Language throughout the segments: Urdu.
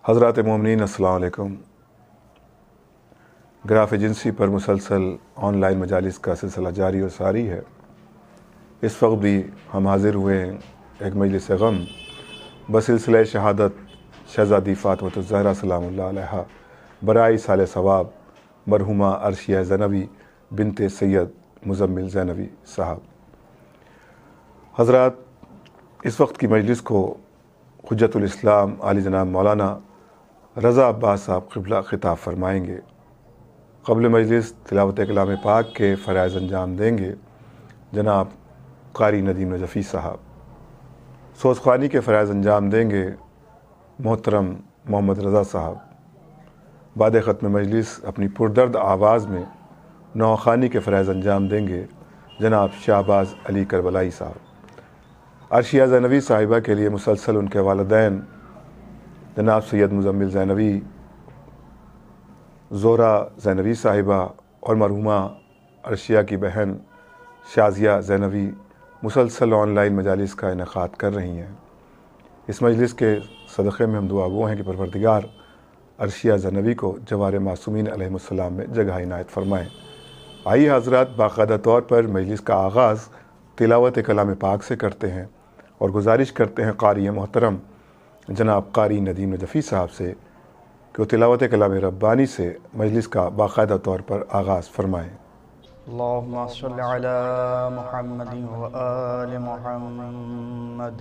حضرات مومنین السلام علیکم۔ گراف ایجنسی پر مسلسل آن لائن مجالس کا سلسلہ جاری و ساری ہے۔ اس وقت بھی ہم حاضر ہوئے ہیں ایک مجلس غم بسلسلہ شہادت شہزادی فاطمۃ الزہرا سلام اللہ علیہا برائے سال ثواب مرحومہ عرشیہ زینبی بنت سید مزمل زینبی صاحب۔ حضرات، اس وقت کی مجلس کو حجت الاسلام عالی جناب مولانا رضا عباس صاحب قبلہ خطاب فرمائیں گے۔ قبل مجلس تلاوت کلام پاک کے فرائض انجام دیں گے جناب قاری ندیم نجفی صاحب۔ سوزخوانی کے فرائض انجام دیں گے محترم محمد رضا صاحب۔ بعد ختم مجلس اپنی پردرد آواز میں نوخوانی کے فرائض انجام دیں گے جناب شہباز علی کربلائی صاحب۔ عرشیہ زینبی صاحبہ کے لیے مسلسل ان کے والدین جناب سید مزمل زینبی، زہرا زینبی صاحبہ اور مرحومہ عرشیہ کی بہن شازیہ زینبی مسلسل آن لائن مجالس کا انعقاد کر رہی ہیں۔ اس مجلس کے صدقے میں ہم دعا گو ہیں کہ پروردگار عرشیہ زینبی کو جوار معصومین علیہم السلام میں جگہ عنایت فرمائیں۔ آئیے حضرات، باقاعدہ طور پر مجلس کا آغاز تلاوت کلام پاک سے کرتے ہیں اور گزارش کرتے ہیں قاری محترم جناب قاری ندیم نجفی صاحب سے کہ وہ تلاوت کلام ربانی سے مجلس کا باقاعدہ طور پر آغاز فرمائیں۔ اللہم صل علی محمد و آل محمد۔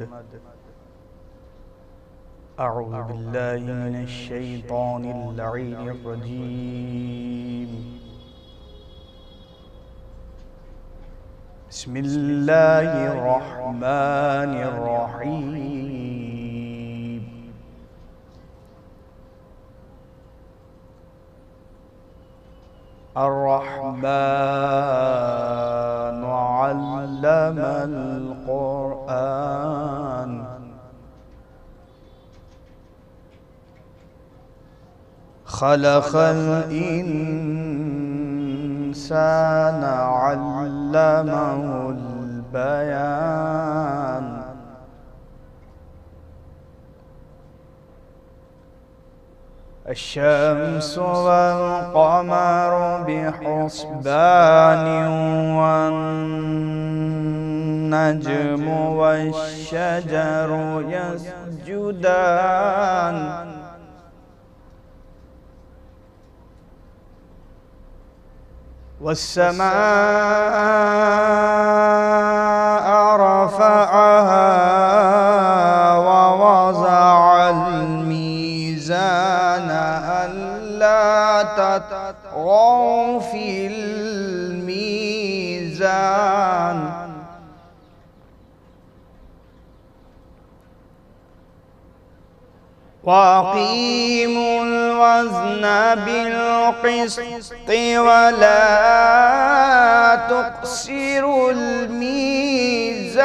اعوذ باللہ من الشیطان اللعین الرجیم۔ بسم اللہ الرحمن الرحیم۔ الرحمن علم القرآن خلق الإنسان علمه البيان الشمس والقمر بحسبان والنجم والشجر يسجدان والسماء رفعها ووضع الميزان ألا تطغوا في الميزان وأقيموا الوزن بالقسط ولا تخسروا الميزان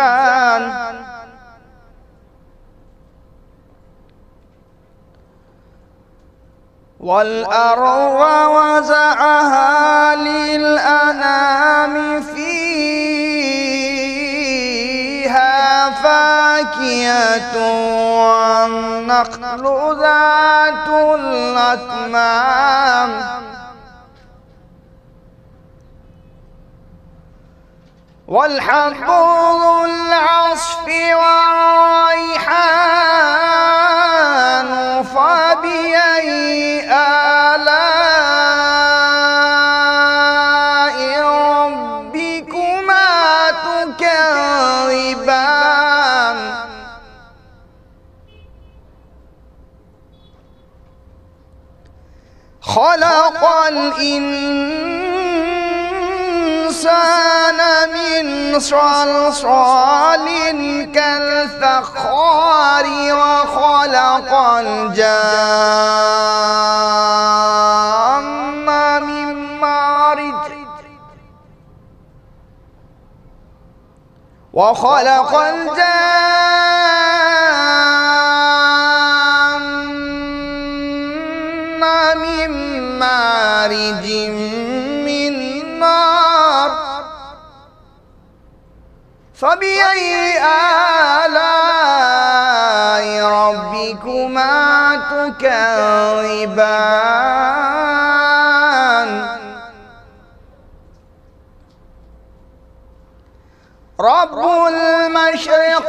والأرض وضعها للأنام فيها فاكهة والنخل ذات الأكمام والحب ذو العصف والريحان فبأي آلاء ربكما تكذبان خلق الإنسان من صلصال كالفخار وخلق الجان من مارج وخلق الجان من مارج من نار فبأي آلاء ربكما تكذبان رب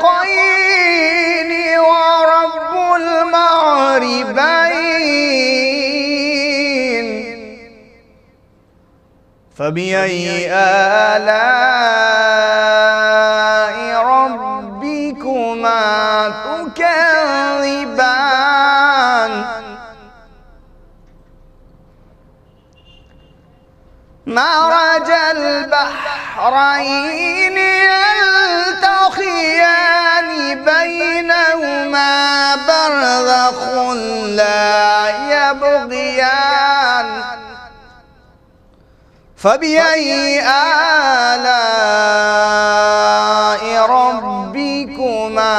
المشرقين ورب المغربين فبأي آلاء ربكما تكذبان مرج البحرين يلتقيان بينهما برزخ لا يبغيان فبأي آلاء ربكما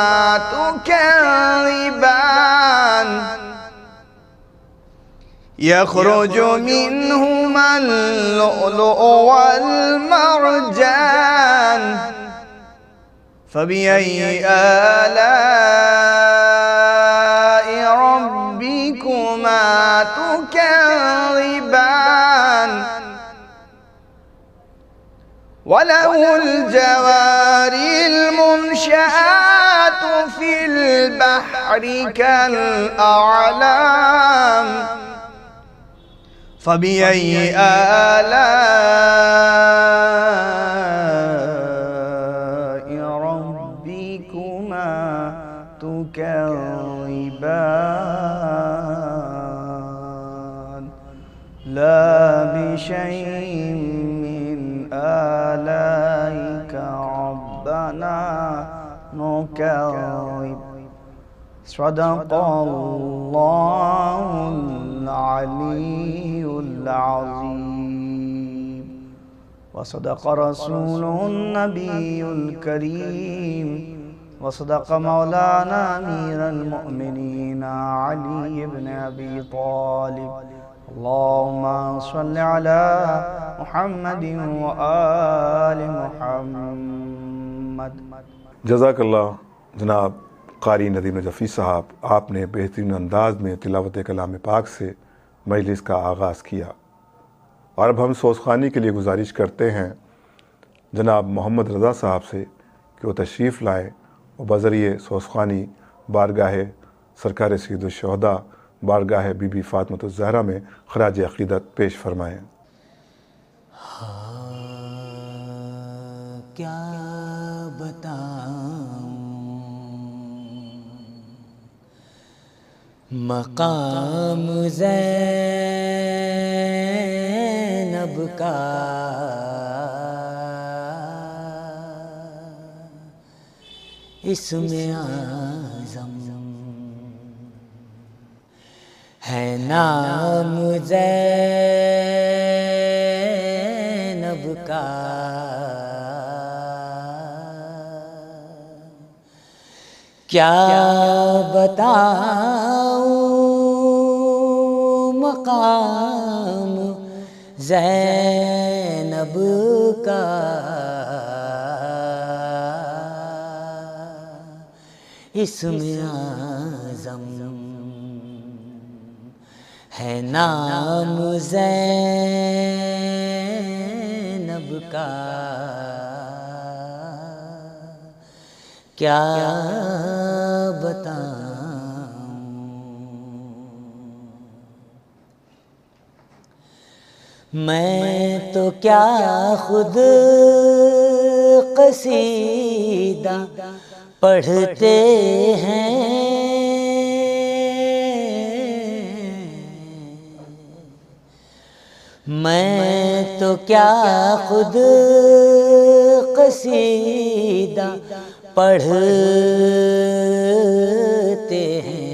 تكذبان يخرج منهما اللؤلؤ والمرجان فبأي آلاء ربكما تكذبان وله الجوار المنشآت في البحر كالأعلام فبأي آلاء ربكما تكذبان لا بشيء من آلائك ربنا نكذب صدق الله العلي العظيم وصدق رسوله النبي الكريم وصدق مولانا أمير المؤمنين علي بن أبي طالب اللهم صل على محمد وآل محمد. جزاک اللہ جناب قاری ندیم نجفی صاحب، آپ نے بہترین انداز میں تلاوت کلام پاک سے مجلس کا آغاز کیا، اور اب ہم سوزخانی کے لیے گزارش کرتے ہیں جناب محمد رضا صاحب سے کہ وہ تشریف لائیں اور بذریعہ سوزخانی بارگاہ سرکار سید الشہداء بارگاہ بی بی فاطمۃ الزہرا میں خراج عقیدت پیش فرمائیں. کیا بتاؤں مقام زینب کا، اسم اعظم ہے نام زینب کا، کیا بتاؤں مقام زینب کا، اسم اعظم ہے نام زینب کا، کیا بتاؤں. میں تو کیا خود قصیدہ پڑھتے ہیں، میں تو کیا خود قصیدہ پڑھتے ہیں،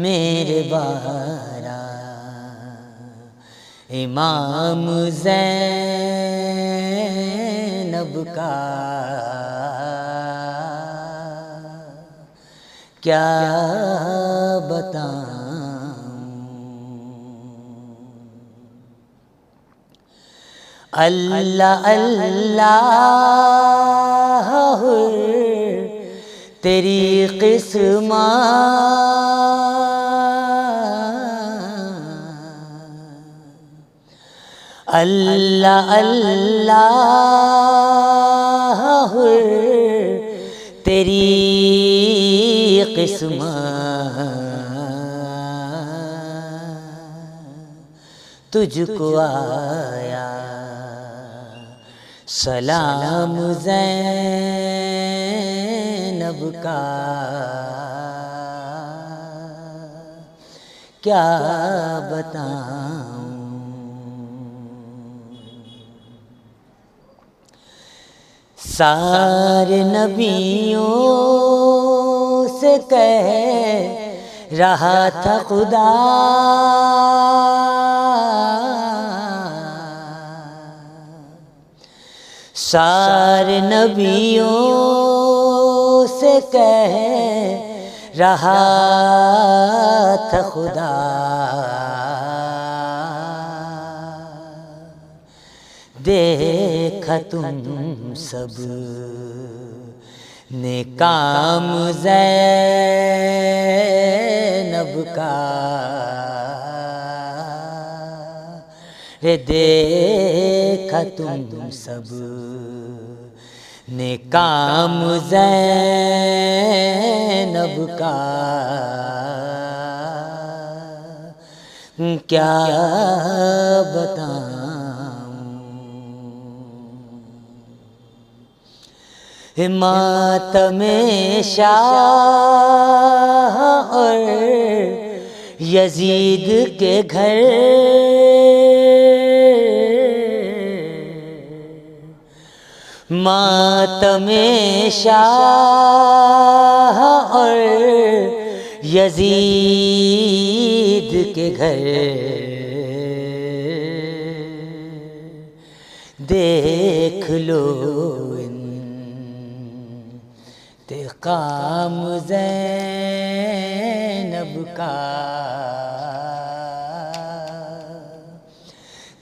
میرے بارا امام زینب کا، کیا بتاؤں. اللہ اللہ تیری قسمت، اللہ اللہ تیری قسمت، تجھ کو آیا سلام زینب کا، کیا بتاؤں سارے نبیوں سے کہہ رہا تھا خدا، سارے نبیوں سے کہہ رہا تھا خدا، دیکھا تم سب نے کام زینب کا، دیکھا تم سب نے کام زینب کا، کیا بتاؤں ماتم شاہ اور یزید کے گھر، ماتم شاہ اور یزید کے گھر، دیکھ لو انتقام زینب کا،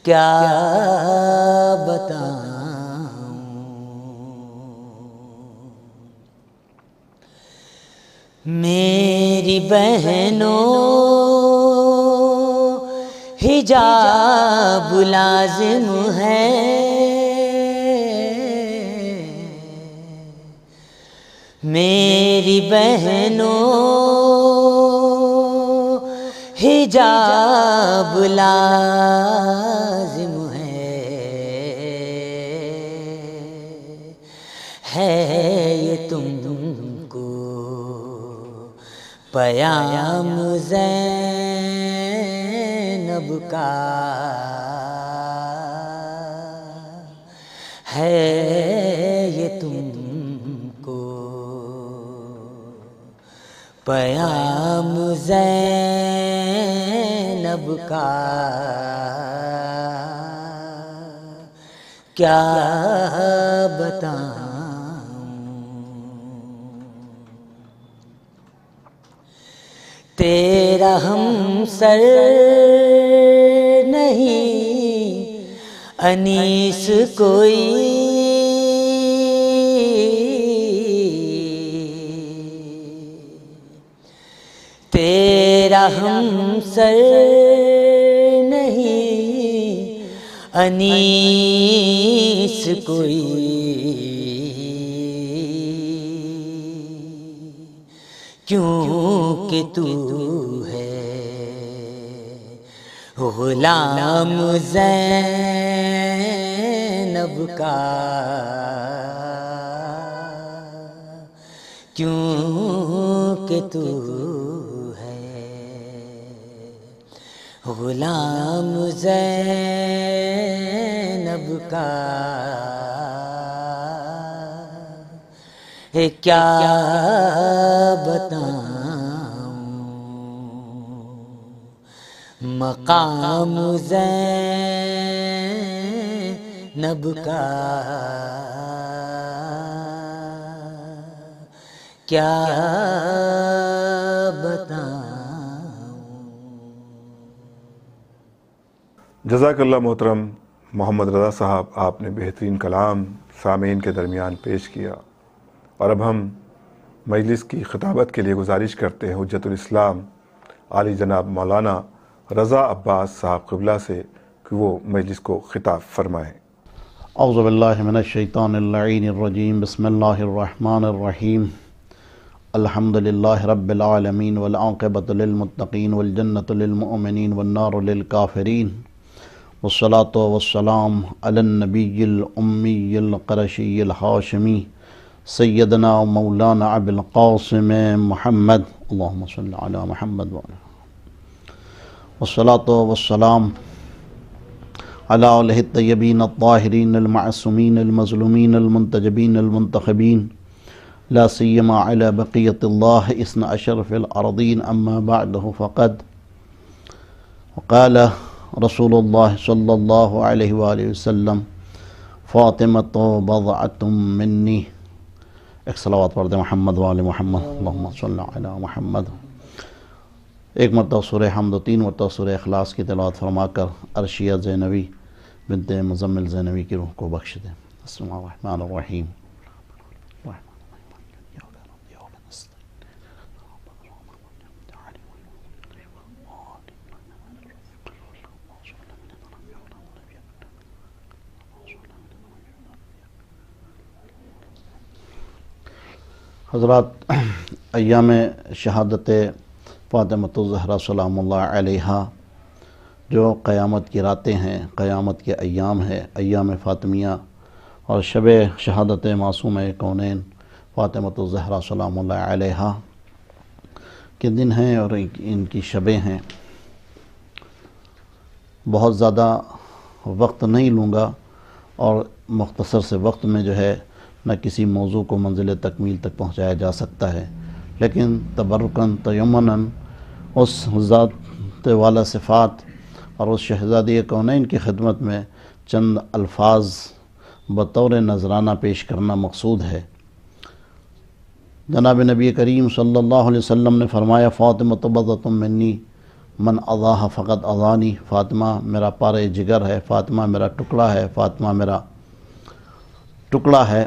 کیا بتاؤں میری بہنوں حجاب لازم ہے، میری بہنوں حجاب لازم ہے یہ تم کو پیام زینب کا، ہے یہ تم کو پیام زینب کا، کیا بتاؤں تیرا ہمسر نہیں انیس کوئی، تیرا ہمسر نہیں انیس کوئی، کیونکہ تو ہے غلام زینب کا، کیونکہ تو ہے غلام زینب کا، کیا بتاؤں مقام زینب کا، کیا بتاؤں۔ جزاک اللہ محترم محمد رضا صاحب، آپ نے بہترین کلام سامعین کے درمیان پیش کیا۔ اور اب ہم مجلس کی خطابت کے لیے گزارش کرتے ہیں حجت الاسلام عالی جناب مولانا رضا عباس صاحب قبلہ سے کہ وہ مجلس کو خطاب فرمائیں۔ اعوذ باللہ من الشیطان اللعین الرجیم، بسم اللہ الرحمن الرحیم، الحمد للہ رب العالمین والعاقبۃ للمتقین والجنۃ للمؤمنین والنار للکافرین، والصلاة والسلام علی النبی الامی القرشی الحاشمی سیدنا مولانا ابی القاسم محمد، اللہم صلی علی محمد والصلاة والسلام علی آلہ الطیبین الطاہرین المعصومین المظلومین المنتجبین المنتخبین، لا سیما علی بقیت اللہ اثنا عشر فی الارضین، اما بعد فقد وقال رسول اللہ صلی اللہ علیہ وآلہ وسلم فاطمۃ بضعۃ منی۔ ایک صلوات پڑھ دیں محمد وآل محمد، اللہم صلی علی محمد۔ ایک مرتبہ سورہ حمد و 3 مرتبہ سورہ اخلاص کی تلاوت فرما کر عرشیہ زینبی بنت مزمل زینبی کی روح کو بخش دیں۔ بسم اللہ الرحمن الرحیم۔ حضرات، ایام شہادت فاطمۃ الزہرا سلام اللہ علیہا جو قیامت کی راتیں ہیں، قیامت کے ایام ہیں، ایام فاطمیہ، اور شب شہادت معصومہ کونین فاطمۃ الزہرا سلام اللہ علیہا کے دن ہیں اور ان کی شبیں ہیں۔ بہت زیادہ وقت نہیں لوں گا اور مختصر سے وقت میں جو ہے نہ کسی موضوع کو منزل تکمیل تک پہنچایا جا سکتا ہے، لیکن تبرکاً تیمناً اس ذات والا صفات اور اس شہزادی کونین کی خدمت میں چند الفاظ بطور نذرانہ پیش کرنا مقصود ہے۔ جناب نبی کریم صلی اللہ علیہ وسلم نے فرمایا فاطمۃ بضعۃ منی من اضاها فقط اضانی، فاطمہ میرا پارے جگر ہے، فاطمہ میرا ٹکڑا ہے، فاطمہ میرا ٹکڑا ہے۔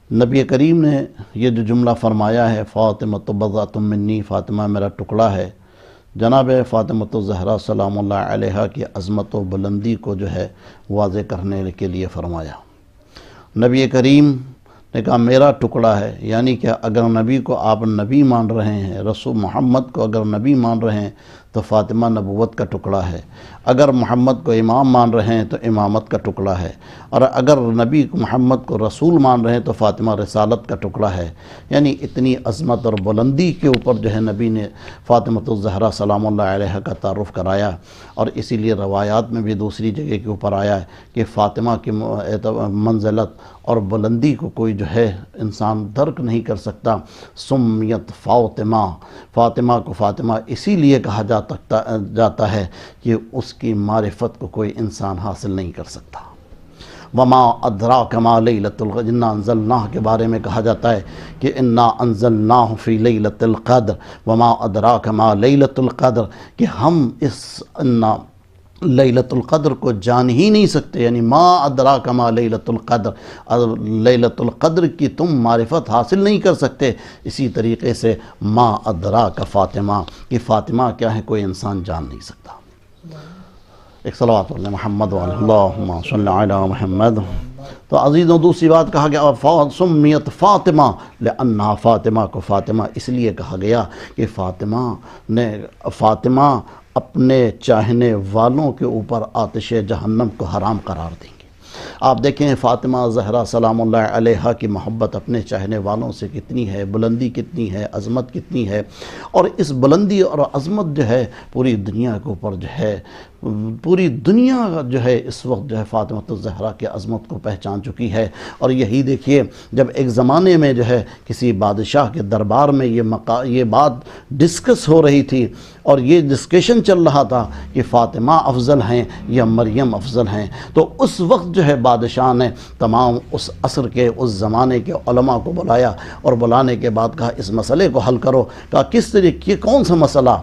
نبی کریم نے یہ جو جملہ فرمایا ہے فاطمۃ بضعۃ منی، فاطمہ میرا ٹکڑا ہے، جناب فاطمۃ الزہرا سلام اللہ علیہا کی عظمت و بلندی کو جو ہے واضح کرنے کے لیے فرمایا۔ نبی کریم نے کہا میرا ٹکڑا ہے، یعنی کہ اگر نبی کو آپ نبی مان رہے ہیں، رسول محمد کو اگر نبی مان رہے ہیں تو فاطمہ نبوت کا ٹکڑا ہے، اگر محمد کو امام مان رہے ہیں تو امامت کا ٹکڑا ہے، اور اگر نبی محمد کو رسول مان رہے ہیں تو فاطمہ رسالت کا ٹکڑا ہے۔ یعنی اتنی عظمت اور بلندی کے اوپر جو ہے نبی نے فاطمۃ الزہرا سلام اللہ علیہ کا تعارف کرایا، اور اسی لیے روایات میں بھی دوسری جگہ کے اوپر آیا ہے کہ فاطمہ کی منزلت اور بلندی کو کوئی جو ہے انسان درک نہیں کر سکتا۔ سمیت فاطمہ، فاطمہ کو فاطمہ اسی لیے کہا جاتا ہے کہ اس کی معرفت کو کوئی انسان حاصل نہیں کر سکتا۔ وما ادراک ما لیلۃ القدر، انا انزلناہ کے بارے میں کہا جاتا ہے کہ انا انزلناہ فی لیلۃ القدر وما ادراک ما لیلۃ القدر، کہ ہم اس انا لیلۃ القدر کو جان ہی نہیں سکتے، یعنی ما ادراک ما لیلۃ القدر، لیلۃ القدر کی تم معرفت حاصل نہیں کر سکتے۔ اسی طریقے سے ما ادراک فاطمہ، کہ فاطمہ کیا ہے کوئی انسان جان نہیں سکتا۔ ایک صلوات پڑھ لیں محمد وعلی اللہم صلی علی محمد۔ تو عزیزوں، دوسری بات کہا گیا سمیت فاطمہ لأنہا، فاطمہ کو فاطمہ اس لیے کہا گیا کہ فاطمہ اپنے چاہنے والوں کے اوپر آتش جہنم کو حرام قرار دیں گے۔ آپ دیکھیں فاطمہ زہرا سلام اللہ علیہا کی محبت اپنے چاہنے والوں سے کتنی ہے، بلندی کتنی ہے، عظمت کتنی ہے، اور اس بلندی اور عظمت جو ہے پوری دنیا کے اوپر جو ہے، پوری دنیا جو ہے اس وقت جو ہے فاطمہ الزہرا کی عظمت کو پہچان چکی ہے۔ اور یہی دیکھیے جب ایک زمانے میں جو ہے کسی بادشاہ کے دربار میں یہ بات ڈسکس ہو رہی تھی اور یہ ڈسکشن چل رہا تھا کہ فاطمہ افضل ہیں یا مریم افضل ہیں، تو اس وقت جو ہے بادشاہ نے تمام اس عصر کے اس زمانے کے علماء کو بلایا، اور بلانے کے بعد کہا اس مسئلے کو حل کرو۔ کہا کس طریقے، کون سا مسئلہ؟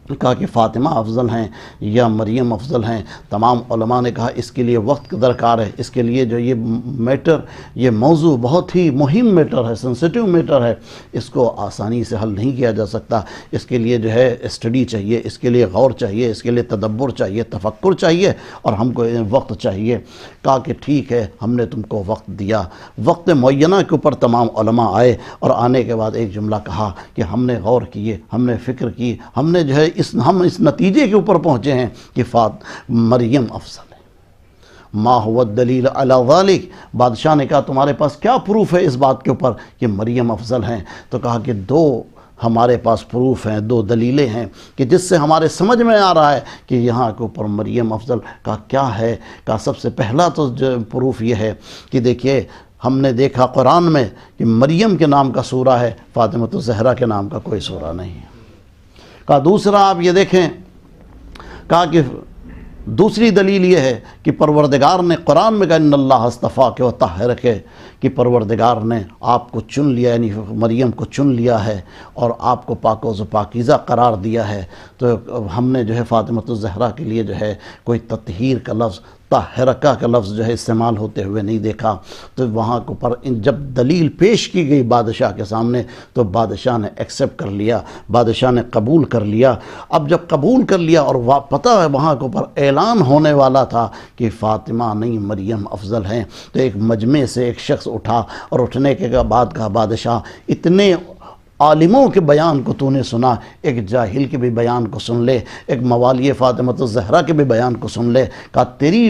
کہا کہ فاطمہ افضل ہیں یا مریم افضل ہیں؟ تمام علماء نے کہا اس کے لیے وقت درکار ہے، اس کے لیے جو یہ میٹر، یہ موضوع بہت ہی مہم میٹر ہے، سینسیٹیو میٹر ہے، اس کو آسانی سے حل نہیں کیا جا سکتا، اس کے لیے جو ہے اسٹڈی چاہیے، اس کے لیے غور چاہیے، اس کے لیے تدبر چاہیے، تفکر چاہیے، اور ہم کو وقت چاہیے۔ کہا کہ ٹھیک ہے، ہم نے تم کو وقت دیا۔ وقت معینہ کے اوپر تمام علماء آئے، اور آنے کے بعد ایک جملہ کہا کہ ہم نے غور کیے، ہم نے فکر کی، ہم نے جو ہے ہم اس نتیجے کے اوپر پہنچے ہیں کہ مریم افضل ہے۔ ما هو الدلیل علی ذلک، بادشاہ نے کہا تمہارے پاس کیا پروف ہے اس بات کے اوپر کہ مریم افضل ہیں؟ تو کہا کہ دو ہمارے پاس پروف ہیں، دو دلیلیں ہیں کہ جس سے ہمارے سمجھ میں آ رہا ہے کہ یہاں کے اوپر مریم افضل کا کیا ہے۔ کہا سب سے پہلا تو پروف یہ ہے کہ دیکھیے ہم نے دیکھا قرآن میں کہ مریم کے نام کا سورہ ہے، فاطمہ الزہرا کے نام کا کوئی سورہ نہیں ہے۔ کہا دوسرا آپ یہ دیکھیں، کہا کہ دوسری دلیل یہ ہے کہ پروردگار نے قرآن میں کہا ان اللہ اصطفاک و طہرک، کہ پروردگار نے آپ کو چن لیا، یعنی مریم کو چن لیا ہے اور آپ کو پاک و پاکیزہ قرار دیا ہے۔ تو ہم نے جو ہے فاطمہ الزہرا کے لیے جو ہے کوئی تطہیر کا لفظ، طاہرکہ کا لفظ جو ہے استعمال ہوتے ہوئے نہیں دیکھا۔ تو وہاں کے اوپر جب دلیل پیش کی گئی بادشاہ کے سامنے تو بادشاہ نے ایکسیپٹ کر لیا، بادشاہ نے قبول کر لیا۔ اب جب قبول کر لیا اور پتہ ہے وہاں کے اوپر اعلان ہونے والا تھا کہ فاطمہ نہیں مریم افضل ہیں، تو ایک مجمع سے ایک شخص اٹھا، اور اٹھنے کے بعد کہا بادشاہ اتنے عالموں کے بیان کو تو نے سنا، ایک جاہل کے بھی بیان کو سن لے، ایک موالی فاطمہ الزہرا کے بھی بیان کو سن لے۔ کہا تیری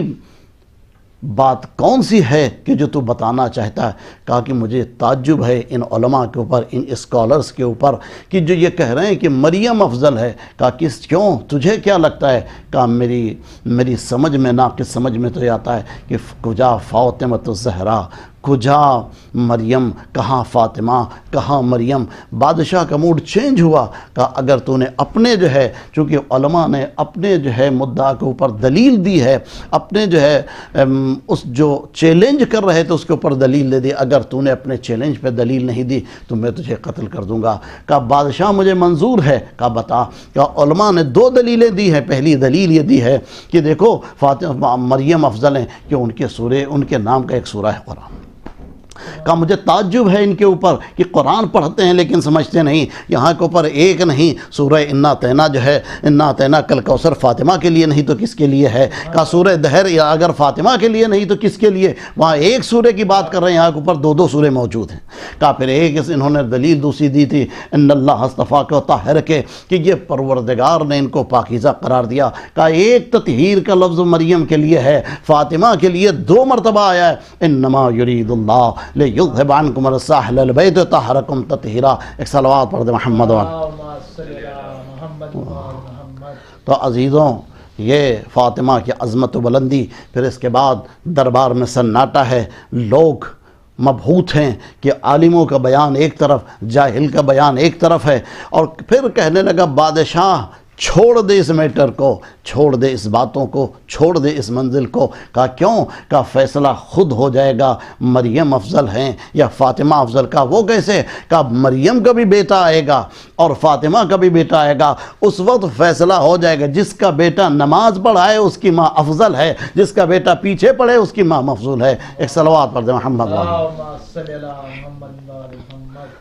بات کون سی ہے کہ جو تو بتانا چاہتا ہے؟ کہا کہ مجھے تعجب ہے ان علماء کے اوپر، ان اسکالرز کے اوپر کہ جو یہ کہہ رہے ہیں کہ مریم افضل ہے۔ کہا کیوں، تجھے کیا لگتا ہے؟ کہا میری سمجھ میں، ناقص سمجھ میں تو یہ آتا ہے کہ کجا فاطمہ الزہرا، کجا مریم، کہاں فاطمہ، کہاں مریم۔ بادشاہ کا موڈ چینج ہوا۔ کہا اگر تو نے اپنے جو ہے، چونکہ علماء نے اپنے جو ہے مدعا کے اوپر دلیل دی ہے، اپنے جو ہے اس جو چیلنج کر رہے تھے اس کے اوپر دلیل دے دی، اگر تو نے اپنے چیلنج پہ دلیل نہیں دی تو میں تجھے قتل کر دوں گا۔ کہا بادشاہ مجھے منظور ہے۔ کہا بتا۔ کہا علماء نے دو دلیلیں دی ہیں۔ پہلی دلیل یہ دی ہے کہ دیکھو فاطمہ مریم افضل ہیں کہ ان کے نام کا ایک سورہ ہے قرآن۔ کہا مجھے تعجب ہے ان کے اوپر کہ قرآن پڑھتے ہیں لیکن سمجھتے نہیں۔ یہاں کے اوپر ایک نہیں، سورہ انا اعطینا جو ہے، انا اعطینا کل کوثر فاطمہ کے لیے نہیں تو کس کے لیے ہے؟ کہا سورہ دہر اگر فاطمہ کے لیے نہیں تو کس کے لیے؟ وہاں ایک سورہ کی بات کر رہے ہیں، یہاں کے اوپر دو سورے موجود ہیں۔ کہا پھر ایک انہوں نے دلیل دوسری دی تھی ان اللہ اصطفاک و طہرک، کہ یہ پروردگار نے ان کو پاکیزہ قرار دیا۔ کہا ایک تطہیر کا لفظ مریم کے لیے ہے، فاطمہ کے لیے 2 مرتبہ آیا ہے، انما یرید اللہ لیذھب عنکم الرجس اہل البیت ویطہرکم تطہیرا۔ ایک صلوات پڑھ دے محمد تو عزیزوں، یہ فاطمہ کی عظمت و بلندی۔ پھر اس کے بعد دربار میں سناٹا ہے، لوگ مبہوت ہیں کہ عالموں کا بیان ایک طرف، جاہل کا بیان ایک طرف ہے۔ اور پھر کہنے لگا بادشاہ چھوڑ دے اس میٹر کو، چھوڑ دے اس باتوں کو، چھوڑ دے اس منزل کو۔ کہا کیوں؟ کہا فیصلہ خود ہو جائے گا، مریم افضل ہیں یا فاطمہ افضل کا۔ وہ کیسے؟ کہا مریم کا بھی بیٹا آئے گا اور فاطمہ کا بھی بیٹا آئے گا، اس وقت فیصلہ ہو جائے گا۔ جس کا بیٹا نماز پڑھائے اس کی ماں افضل ہے، جس کا بیٹا پیچھے پڑھے اس کی ماں مفضول ہے۔ ایک صلوات پڑھ دے محمد۔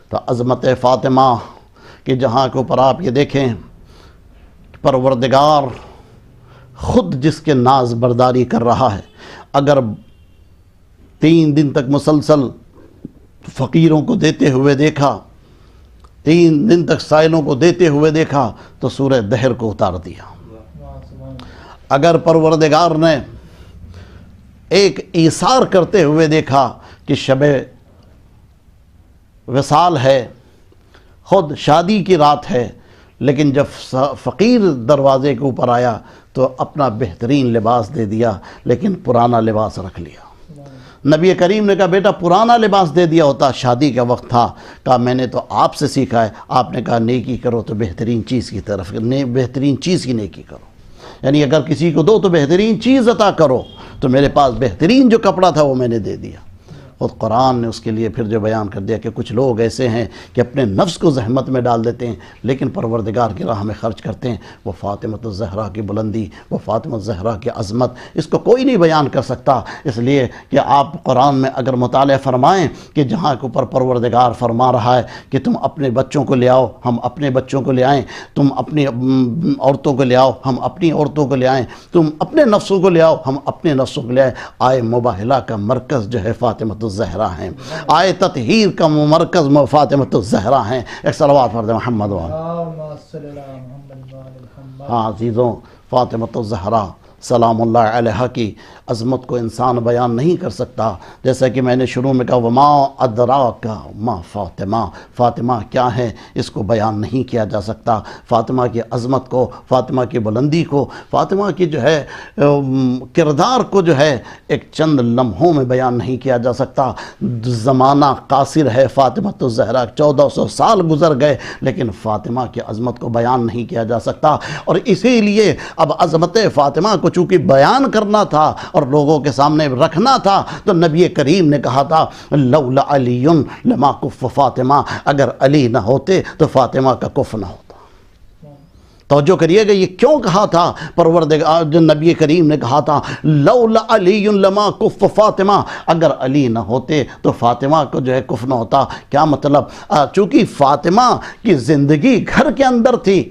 تو عظمت فاطمہ کہ جہاں کے اوپر آپ یہ دیکھیں پروردگار خود جس کے ناز برداری کر رہا ہے۔ اگر 3 دن تک مسلسل فقیروں کو دیتے ہوئے دیکھا، 3 دن تک سائلوں کو دیتے ہوئے دیکھا تو سورہ دہر کو اتار دیا۔ اگر پروردگار نے ایک ایثار کرتے ہوئے دیکھا کہ شب وصال ہے، خود شادی کی رات ہے، لیکن جب فقیر دروازے کے اوپر آیا تو اپنا بہترین لباس دے دیا لیکن پرانا لباس رکھ لیا۔ نبی کریم نے کہا بیٹا پرانا لباس دے دیا ہوتا، شادی کا وقت تھا۔ کہا میں نے تو آپ سے سیکھا ہے، آپ نے کہا نیکی کرو تو بہترین چیز کی طرف، بہترین چیز کی نیکی کرو، یعنی اگر کسی کو دو تو بہترین چیز عطا کرو۔ تو میرے پاس بہترین جو کپڑا تھا وہ میں نے دے دیا۔ خود قرآن نے اس کے لیے پھر جو بیان کر دیا کہ کچھ لوگ ایسے ہیں کہ اپنے نفس کو زحمت میں ڈال دیتے ہیں لیکن پروردگار کی راہ میں خرچ کرتے ہیں۔ وہ فاطمہ الزہرا کی بلندی، وہ فاطمہ الزہرا کی عظمت، اس کو کوئی نہیں بیان کر سکتا، اس لیے کہ آپ قرآن میں اگر مطالعہ فرمائیں کہ جہاں کے اوپر پروردگار فرما رہا ہے کہ تم اپنے بچوں کو لے آؤ، ہم اپنے بچوں کو لے آئیں، تم اپنی عورتوں کو لے آؤ، ہم اپنی عورتوں کو لے آئیں، تم اپنے نفسوں کو لے آؤ، ہم اپنے نفسوں کو لے آئیں۔ آئے مباہلہ کا مرکز جو ہے فاطمہ الزہرا ہیں، آئے تطہیر کا مرکز فاطمہ الزہرا ہیں۔ ایک صلوات پڑھ دیں محمد ہاں عزیزوں، فاطمہ الزہرا سلام اللہ علیہ کی عظمت کو انسان بیان نہیں کر سکتا، جیسا کہ میں نے شروع میں کہا وما ادراک ما فاطمہ، فاطمہ کیا ہے اس کو بیان نہیں کیا جا سکتا۔ فاطمہ کی عظمت کو، فاطمہ کی بلندی کو، فاطمہ کی جو ہے کردار کو جو ہے ایک چند لمحوں میں بیان نہیں کیا جا سکتا۔ زمانہ قاصر ہے، فاطمہ الزہرا 1400 سال گزر گئے لیکن فاطمہ کی عظمت کو بیان نہیں کیا جا سکتا، اور اسی لیے اب عظمت فاطمہ کو چونکہ بیان کرنا تھا اور لوگوں کے سامنے رکھنا تھا تو نبی کریم نے کہا تھا لولا علی لما کف فاطمہ، اگر علی نہ ہوتے تو فاطمہ کا کف نہ ہوتا۔ توجہ کریے گا یہ کیوں کہا تھا پروردگار، جو نبی کریم نے کہا تھا لولا علی لما کف فاطمہ، اگر علی نہ ہوتے تو فاطمہ کو جو ہے کف نہ ہوتا۔ کیا مطلب؟ چونکہ فاطمہ کی زندگی گھر کے اندر تھی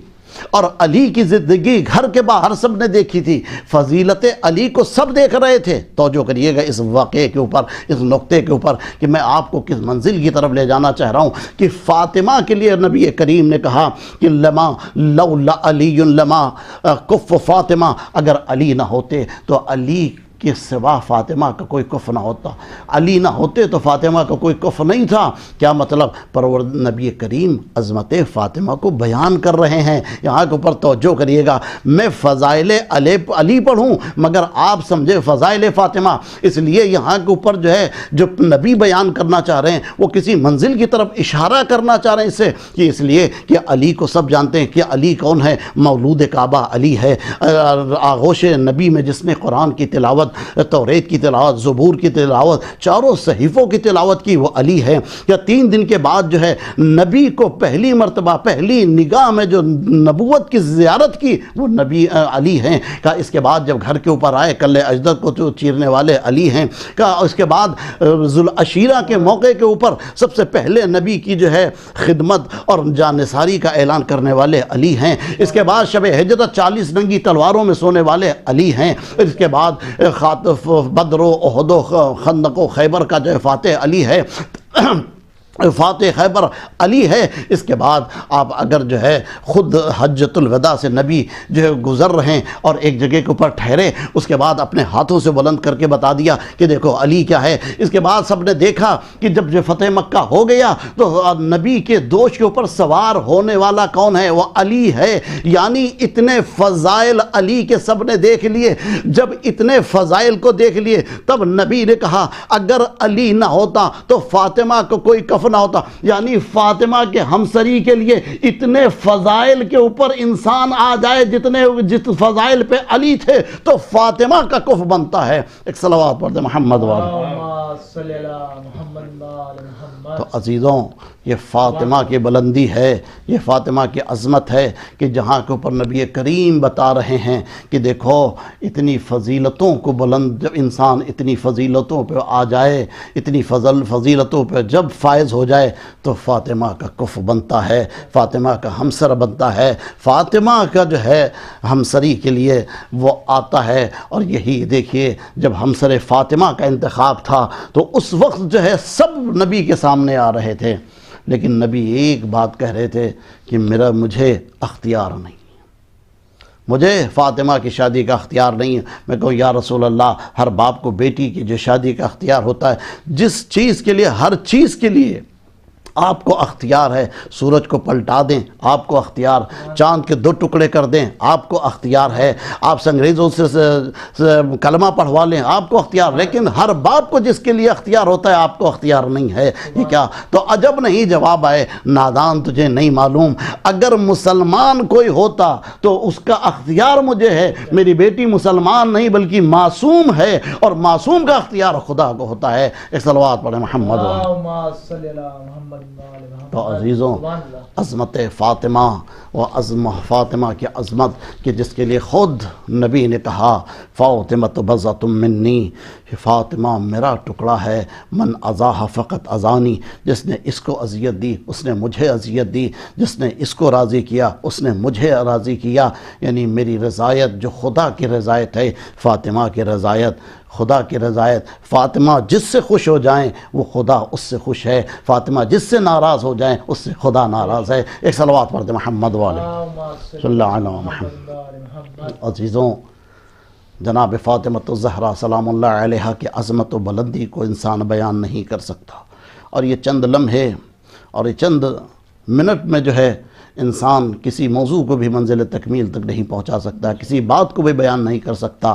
اور علی کی زندگی گھر کے باہر سب نے دیکھی تھی، فضیلت علی کو سب دیکھ رہے تھے۔ توجہ کریے گا اس واقعے کے اوپر، اس نقطے کے اوپر کہ میں آپ کو کس منزل کی طرف لے جانا چاہ رہا ہوں کہ فاطمہ کے لیے نبی کریم نے کہا کہ لما لولا علی لما کف فاطمہ، اگر علی نہ ہوتے تو علی کے سوا فاطمہ کا کوئی کف نہ ہوتا، علی نہ ہوتے تو فاطمہ کا کوئی کف نہیں تھا۔ کیا مطلب؟ نبی کریم عظمت فاطمہ کو بیان کر رہے ہیں۔ یہاں کے اوپر توجہ کریے گا، میں فضائل علی پڑھوں مگر آپ سمجھے فضائل فاطمہ، اس لیے یہاں کے اوپر جو ہے جو نبی بیان کرنا چاہ رہے ہیں وہ کسی منزل کی طرف اشارہ کرنا چاہ رہے ہیں، اس سے کہ اس لیے کہ علی کو سب جانتے ہیں کہ علی کون ہے، مولود کعبہ علی ہے، آغوش نبی میں جس نے قرآن کی تلاوت، توریت کی تلاوت، زبور کی تلاوت، چاروں صحیفوں کی تلاوت کی، وہ علی ہے۔ یا 3 دن کے بعد جو ہے نبی کو پہلی مرتبہ پہلی نگاہ میں جو نبوت کی زیارت کی وہ نبی علی ہیں۔ کہا اس کے بعد جب گھر کے اوپر آئے کل اجدر کو جو چیرنے والے علی ہیں۔ کہا اس کے بعد ذوالعشیرہ کے موقع کے اوپر سب سے پہلے نبی کی جو ہے خدمت اور جانثاری کا اعلان کرنے والے علی ہیں۔ اس کے بعد شب ہجرت 40 ننگی تلواروں میں سونے والے علی ہیں۔ اس کے بعد بدر و احد و خندق و خیبر کا جو ہے فاتح علی ہے، فاتح خیبر علی ہے۔ اس کے بعد آپ اگر جو ہے خود حجۃ الوداع سے نبی جو ہے گزر رہے ہیں اور ایک جگہ کے اوپر ٹھہرے، اس کے بعد اپنے ہاتھوں سے بلند کر کے بتا دیا کہ دیکھو علی کیا ہے۔ اس کے بعد سب نے دیکھا کہ جب جو فتح مکہ ہو گیا تو نبی کے دوش کے اوپر سوار ہونے والا کون ہے؟ وہ علی ہے۔ یعنی اتنے فضائل علی کے سب نے دیکھ لیے۔ جب اتنے فضائل کو دیکھ لیے تب نبی نے کہا اگر علی نہ ہوتا تو فاطمہ کو کوئی کف نہ ہوتا۔ یعنی فاطمہ کے ہمسری کے لیے اتنے فضائل کے اوپر انسان آ جائے جت فضائل پہ علی تھے تو فاطمہ کا کف بنتا ہے۔ ایک صلوات پڑھ دیں محمد تو عزیزوں یہ فاطمہ کی بلندی ہے، یہ فاطمہ کی عظمت ہے کہ جہاں کے اوپر نبی کریم بتا رہے ہیں کہ دیکھو اتنی فضیلتوں کو بلند، جب انسان اتنی فضیلتوں پہ آ جائے، اتنی فضیلتوں پہ جب فائز ہو جائے تو فاطمہ کا کف بنتا ہے، فاطمہ کا ہمسر بنتا ہے، فاطمہ کا جو ہے ہمسری کے لیے وہ آتا ہے۔ اور یہی دیکھیے جب ہمسر فاطمہ کا انتخاب تھا تو اس وقت جو ہے سب نبی کے سامنے آ رہے تھے، لیکن نبی ایک بات کہہ رہے تھے کہ مجھے اختیار نہیں، مجھے فاطمہ کی شادی کا اختیار نہیں ہے۔ میں کہوں یا رسول اللہ، ہر باپ کو بیٹی کی جو شادی کا اختیار ہوتا ہے، جس چیز کے لیے، ہر چیز کے لیے آپ کو اختیار ہے، سورج کو پلٹا دیں آپ کو اختیار، چاند کے 2 ٹکڑے کر دیں آپ کو اختیار ہے، آپ سے انگریزوں سے کلمہ پڑھوا لیں آپ کو اختیار، لیکن ہر باپ کو جس کے لیے اختیار ہوتا ہے آپ کو اختیار نہیں ہے، یہ کیا؟ تو عجب نہیں جواب آئے، نادان تجھے نہیں معلوم، اگر مسلمان کوئی ہوتا تو اس کا اختیار مجھے ہے، میری بیٹی مسلمان نہیں بلکہ معصوم ہے، اور معصوم کا اختیار خدا کو ہوتا ہے۔ ایک صلوات پڑھیں محمد۔ تو عزیزوں، عظمت فاطمہ و فاطمہ کی عظمت کہ جس کے لیے خود نبی نے کہا فاطمۃ بضعۃ منی، فاطمہ میرا ٹکڑا ہے، من اذاها فقط اذانی، جس نے اس کو اذیت دی اس نے مجھے اذیت دی، جس نے اس کو راضی کیا اس نے مجھے راضی کیا، یعنی میری رضایت جو خدا کی رضایت ہے، فاطمہ کی رضایت خدا کی رضایت، فاطمہ جس سے خوش ہو جائیں وہ خدا اس سے خوش ہے، فاطمہ جس سے ناراض ہو جائیں اس سے خدا ناراض ہے۔ ایک صلوات پڑھتے محمد والے صلی اللہ علیہ محمد۔ عزیزوں، جناب فاطمۃ الزہرا سلام اللہ علیہا کی عظمت و بلندی کو انسان بیان نہیں کر سکتا، اور یہ چند لمحے اور یہ چند منٹ میں جو ہے انسان کسی موضوع کو بھی منزل تکمیل تک نہیں پہنچا سکتا، کسی بات کو بھی بیان نہیں کر سکتا،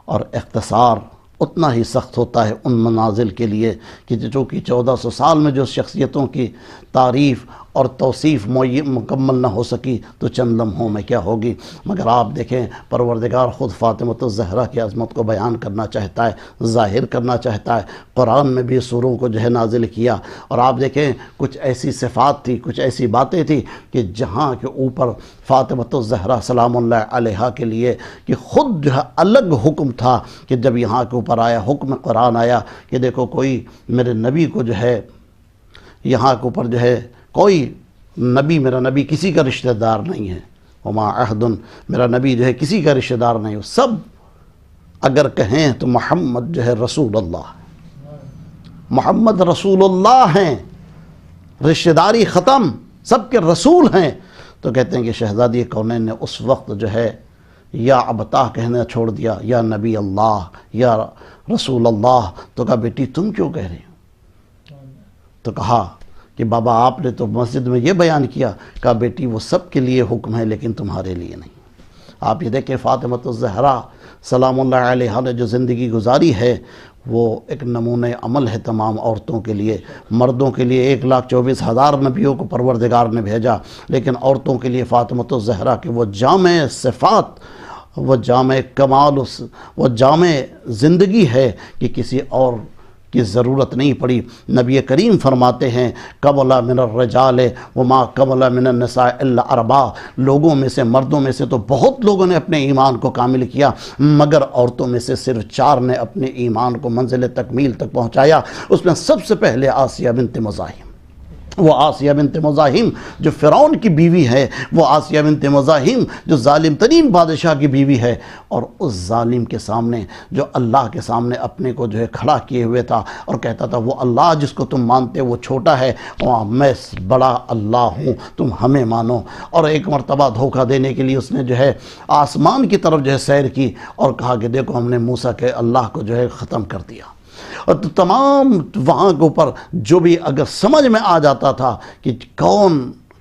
اور اختصار اتنا ہی سخت ہوتا ہے ان منازل کے لیے کہ جو کہ 1400 سال میں جو شخصیتوں کی تعریف اور توصیف مکمل نہ ہو سکی تو چند لمحوں میں کیا ہوگی۔ مگر آپ دیکھیں پروردگار خود فاطمۃ الزہرا کی عظمت کو بیان کرنا چاہتا ہے، ظاہر کرنا چاہتا ہے، قرآن میں بھی سوروں کو جو ہے نازل کیا، اور آپ دیکھیں کچھ ایسی صفات تھی، کچھ ایسی باتیں تھی کہ جہاں کے اوپر فاطمۃ الزہرا سلام اللہ علیہا کے لیے کہ خود جو ہے الگ حکم تھا کہ جب یہاں کے اوپر آیا حکم قرآن آیا کہ دیکھو کوئی میرے نبی کو جو ہے یہاں کے اوپر جو ہے کوئی نبی میرا نبی کسی کا رشتہ دار نہیں ہے، وما عہد میرا نبی جو ہے کسی کا رشتہ دار نہیں ہو، سب اگر کہیں تو محمد جو ہے رسول اللہ، محمد رسول اللہ ہیں، رشتہ داری ختم، سب کے رسول ہیں۔ تو کہتے ہیں کہ شہزادی کونین نے اس وقت جو ہے یا ابتا کہنا چھوڑ دیا، یا نبی اللہ یا رسول اللہ، تو کہا بیٹی تم کیوں کہہ رہی ہو؟ تو کہا کہ بابا آپ نے تو مسجد میں یہ بیان کیا، کہا بیٹی وہ سب کے لیے حکم ہے لیکن تمہارے لیے نہیں۔ آپ یہ دیکھیں فاطمۃ الزہرا سلام اللہ علیہا نے جو زندگی گزاری ہے وہ ایک نمونہ عمل ہے تمام عورتوں کے لیے، مردوں کے لیے 1,24,000 نبیوں کو پروردگار نے بھیجا، لیکن عورتوں کے لیے فاطمۃ الزہرا کے وہ جامع صفات، وہ جامع کمال، وہ جامع زندگی ہے کہ کسی اور کی ضرورت نہیں پڑی۔ نبی کریم فرماتے ہیں قبل من الرجال وما قبل من النساء الا 4، لوگوں میں سے مردوں میں سے تو بہت لوگوں نے اپنے ایمان کو کامل کیا، مگر عورتوں میں سے صرف 4 نے اپنے ایمان کو منزل تکمیل تک پہنچایا۔ اس میں سب سے پہلے آسیہ بنت مزاحم، وہ آسیہ بنت مزاحم جو فرعون کی بیوی ہے، وہ آسیہ بنت مزاحم جو ظالم ترین بادشاہ کی بیوی ہے، اور اس ظالم کے سامنے جو اللہ کے سامنے اپنے کو جو ہے کھڑا کیے ہوئے تھا اور کہتا تھا وہ اللہ جس کو تم مانتے وہ چھوٹا ہے اور میں بڑا اللہ ہوں، تم ہمیں مانو۔ اور ایک مرتبہ دھوکہ دینے کے لیے اس نے جو ہے آسمان کی طرف جو ہے سیر کی اور کہا کہ دیکھو ہم نے موسیٰ کے اللہ کو جو ہے ختم کر دیا۔ اور تمام وہاں کے اوپر جو بھی اگر سمجھ میں آ جاتا تھا کہ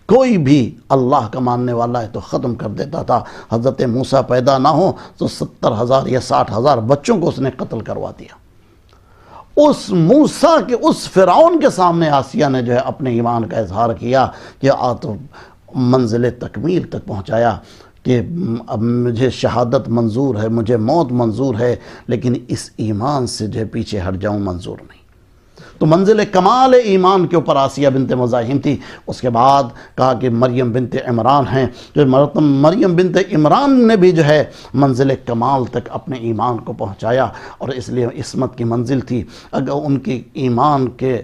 کوئی بھی اللہ کا ماننے والا ہے تو ختم کر دیتا تھا۔ حضرت موسیٰ پیدا نہ ہو تو 70,000 یا 60,000 بچوں کو اس نے قتل کروا دیا۔ اس موسیٰ کے اس فرعون کے سامنے آسیہ نے جو ہے اپنے ایمان کا اظہار کیا کہ منزل تکمیل تک پہنچایا کہ اب مجھے شہادت منظور ہے، مجھے موت منظور ہے، لیکن اس ایمان سے جو ہے پیچھے ہٹ جاؤں منظور نہیں۔ تو منزل کمال ایمان کے اوپر آسیہ بنت مزاحم تھی۔ اس کے بعد کہا کہ مریم بنت عمران ہیں، جو مریم بنت عمران نے بھی جو ہے منزل کمال تک اپنے ایمان کو پہنچایا، اور اس لیے عصمت کی منزل تھی۔ اگر ان کی ایمان کے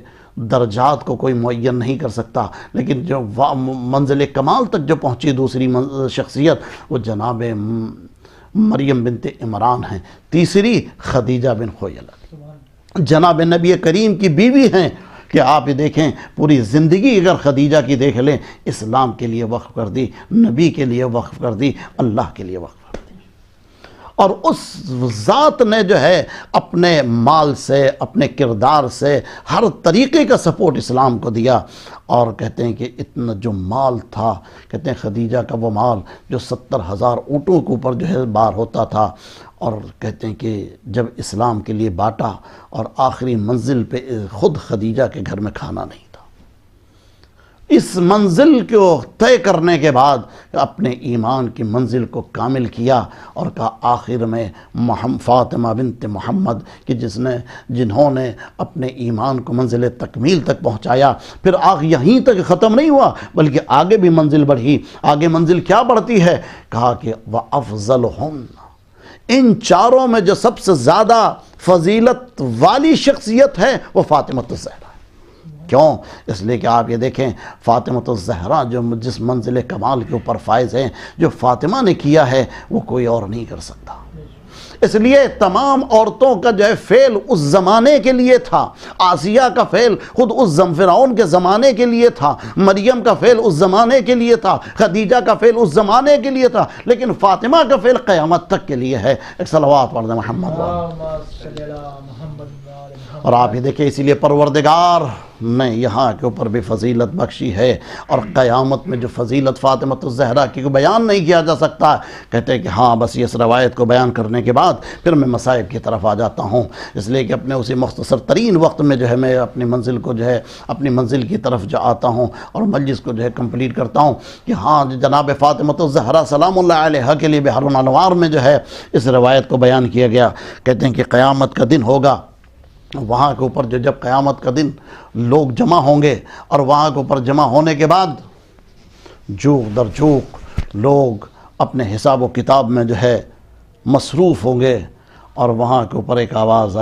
درجات کو کوئی معین نہیں کر سکتا، لیکن جو منزل کمال تک جو پہنچی دوسری شخصیت وہ جناب مریم بنت عمران ہیں۔ تیسری خدیجہ بن خویلد جناب نبی کریم کی بیوی ہیں کہ آپ یہ دیکھیں پوری زندگی اگر خدیجہ کی دیکھ لیں، اسلام کے لیے وقف کر دی، نبی کے لیے وقف کر دی، اللہ کے لیے وقف کر دی۔ اور اس ذات نے جو ہے اپنے مال سے اپنے کردار سے ہر طریقے کا سپورٹ اسلام کو دیا. اور کہتے ہیں کہ اتنا جو مال تھا، کہتے ہیں خدیجہ کا وہ مال جو 70,000 اونٹوں کے اوپر جو ہے بار ہوتا تھا، اور کہتے ہیں کہ جب اسلام کے لیے بانٹا اور آخری منزل پہ خود خدیجہ کے گھر میں کھانا نہیں تھا. اس منزل کو طے کرنے کے بعد اپنے ایمان کی منزل کو کامل کیا اور کہا آخر میں فاطمہ بنت محمد کہ جنہوں نے اپنے ایمان کو منزل تکمیل تک پہنچایا. پھر یہیں تک ختم نہیں ہوا بلکہ آگے بھی منزل بڑھی. آگے منزل کیا بڑھتی ہے؟ کہا کہ وَأَفْضَلُهُمْ، ان چاروں میں جو سب سے زیادہ فضیلت والی شخصیت ہے وہ فاطمہ الزہرا. کیوں؟ اس لیے کہ آپ یہ دیکھیں فاطمہ الزہرا جو جس منزل کمال کے اوپر فائز ہیں، جو فاطمہ نے کیا ہے وہ کوئی اور نہیں کر سکتا. اس لیے تمام عورتوں کا جو ہے فعل اس زمانے کے لیے تھا. آسیہ کا فعل خود اس فرعون کے زمانے کے لیے تھا، مریم کا فعل اس زمانے کے لیے تھا، خدیجہ کا فعل اس زمانے کے لیے تھا، لیکن فاطمہ کا فعل قیامت تک کے لیے ہے. ایک صلوات پڑھ دیں محمد. اور آپ یہ دیکھیں اسی لیے پروردگار نے یہاں کے اوپر بھی فضیلت بخشی ہے، اور قیامت میں جو فضیلت فاطمہ الزہرا کی کو بیان نہیں کیا جا سکتا. کہتے ہیں کہ ہاں بس اس روایت کو بیان کرنے کے بعد پھر میں مصائب کی طرف آ جاتا ہوں، اس لیے کہ اپنے اسی مختصر ترین وقت میں جو ہے میں اپنی منزل کو جو ہے اپنی منزل کی طرف جو آتا ہوں اور مجلس کو جو ہے کمپلیٹ کرتا ہوں کہ ہاں جناب فاطمہ الزہرا سلام اللہ علیہا کے لیے بحر الانوار میں جو ہے اس روایت کو بیان کیا گیا. کہتے ہیں کہ قیامت کا دن ہوگا، وہاں کے اوپر جب قیامت کا دن لوگ جمع ہوں گے، اور وہاں کے اوپر جمع ہونے کے بعد جوق در جوق لوگ اپنے حساب و کتاب میں جو ہے مصروف ہوں گے، اور وہاں کے اوپر ایک آواز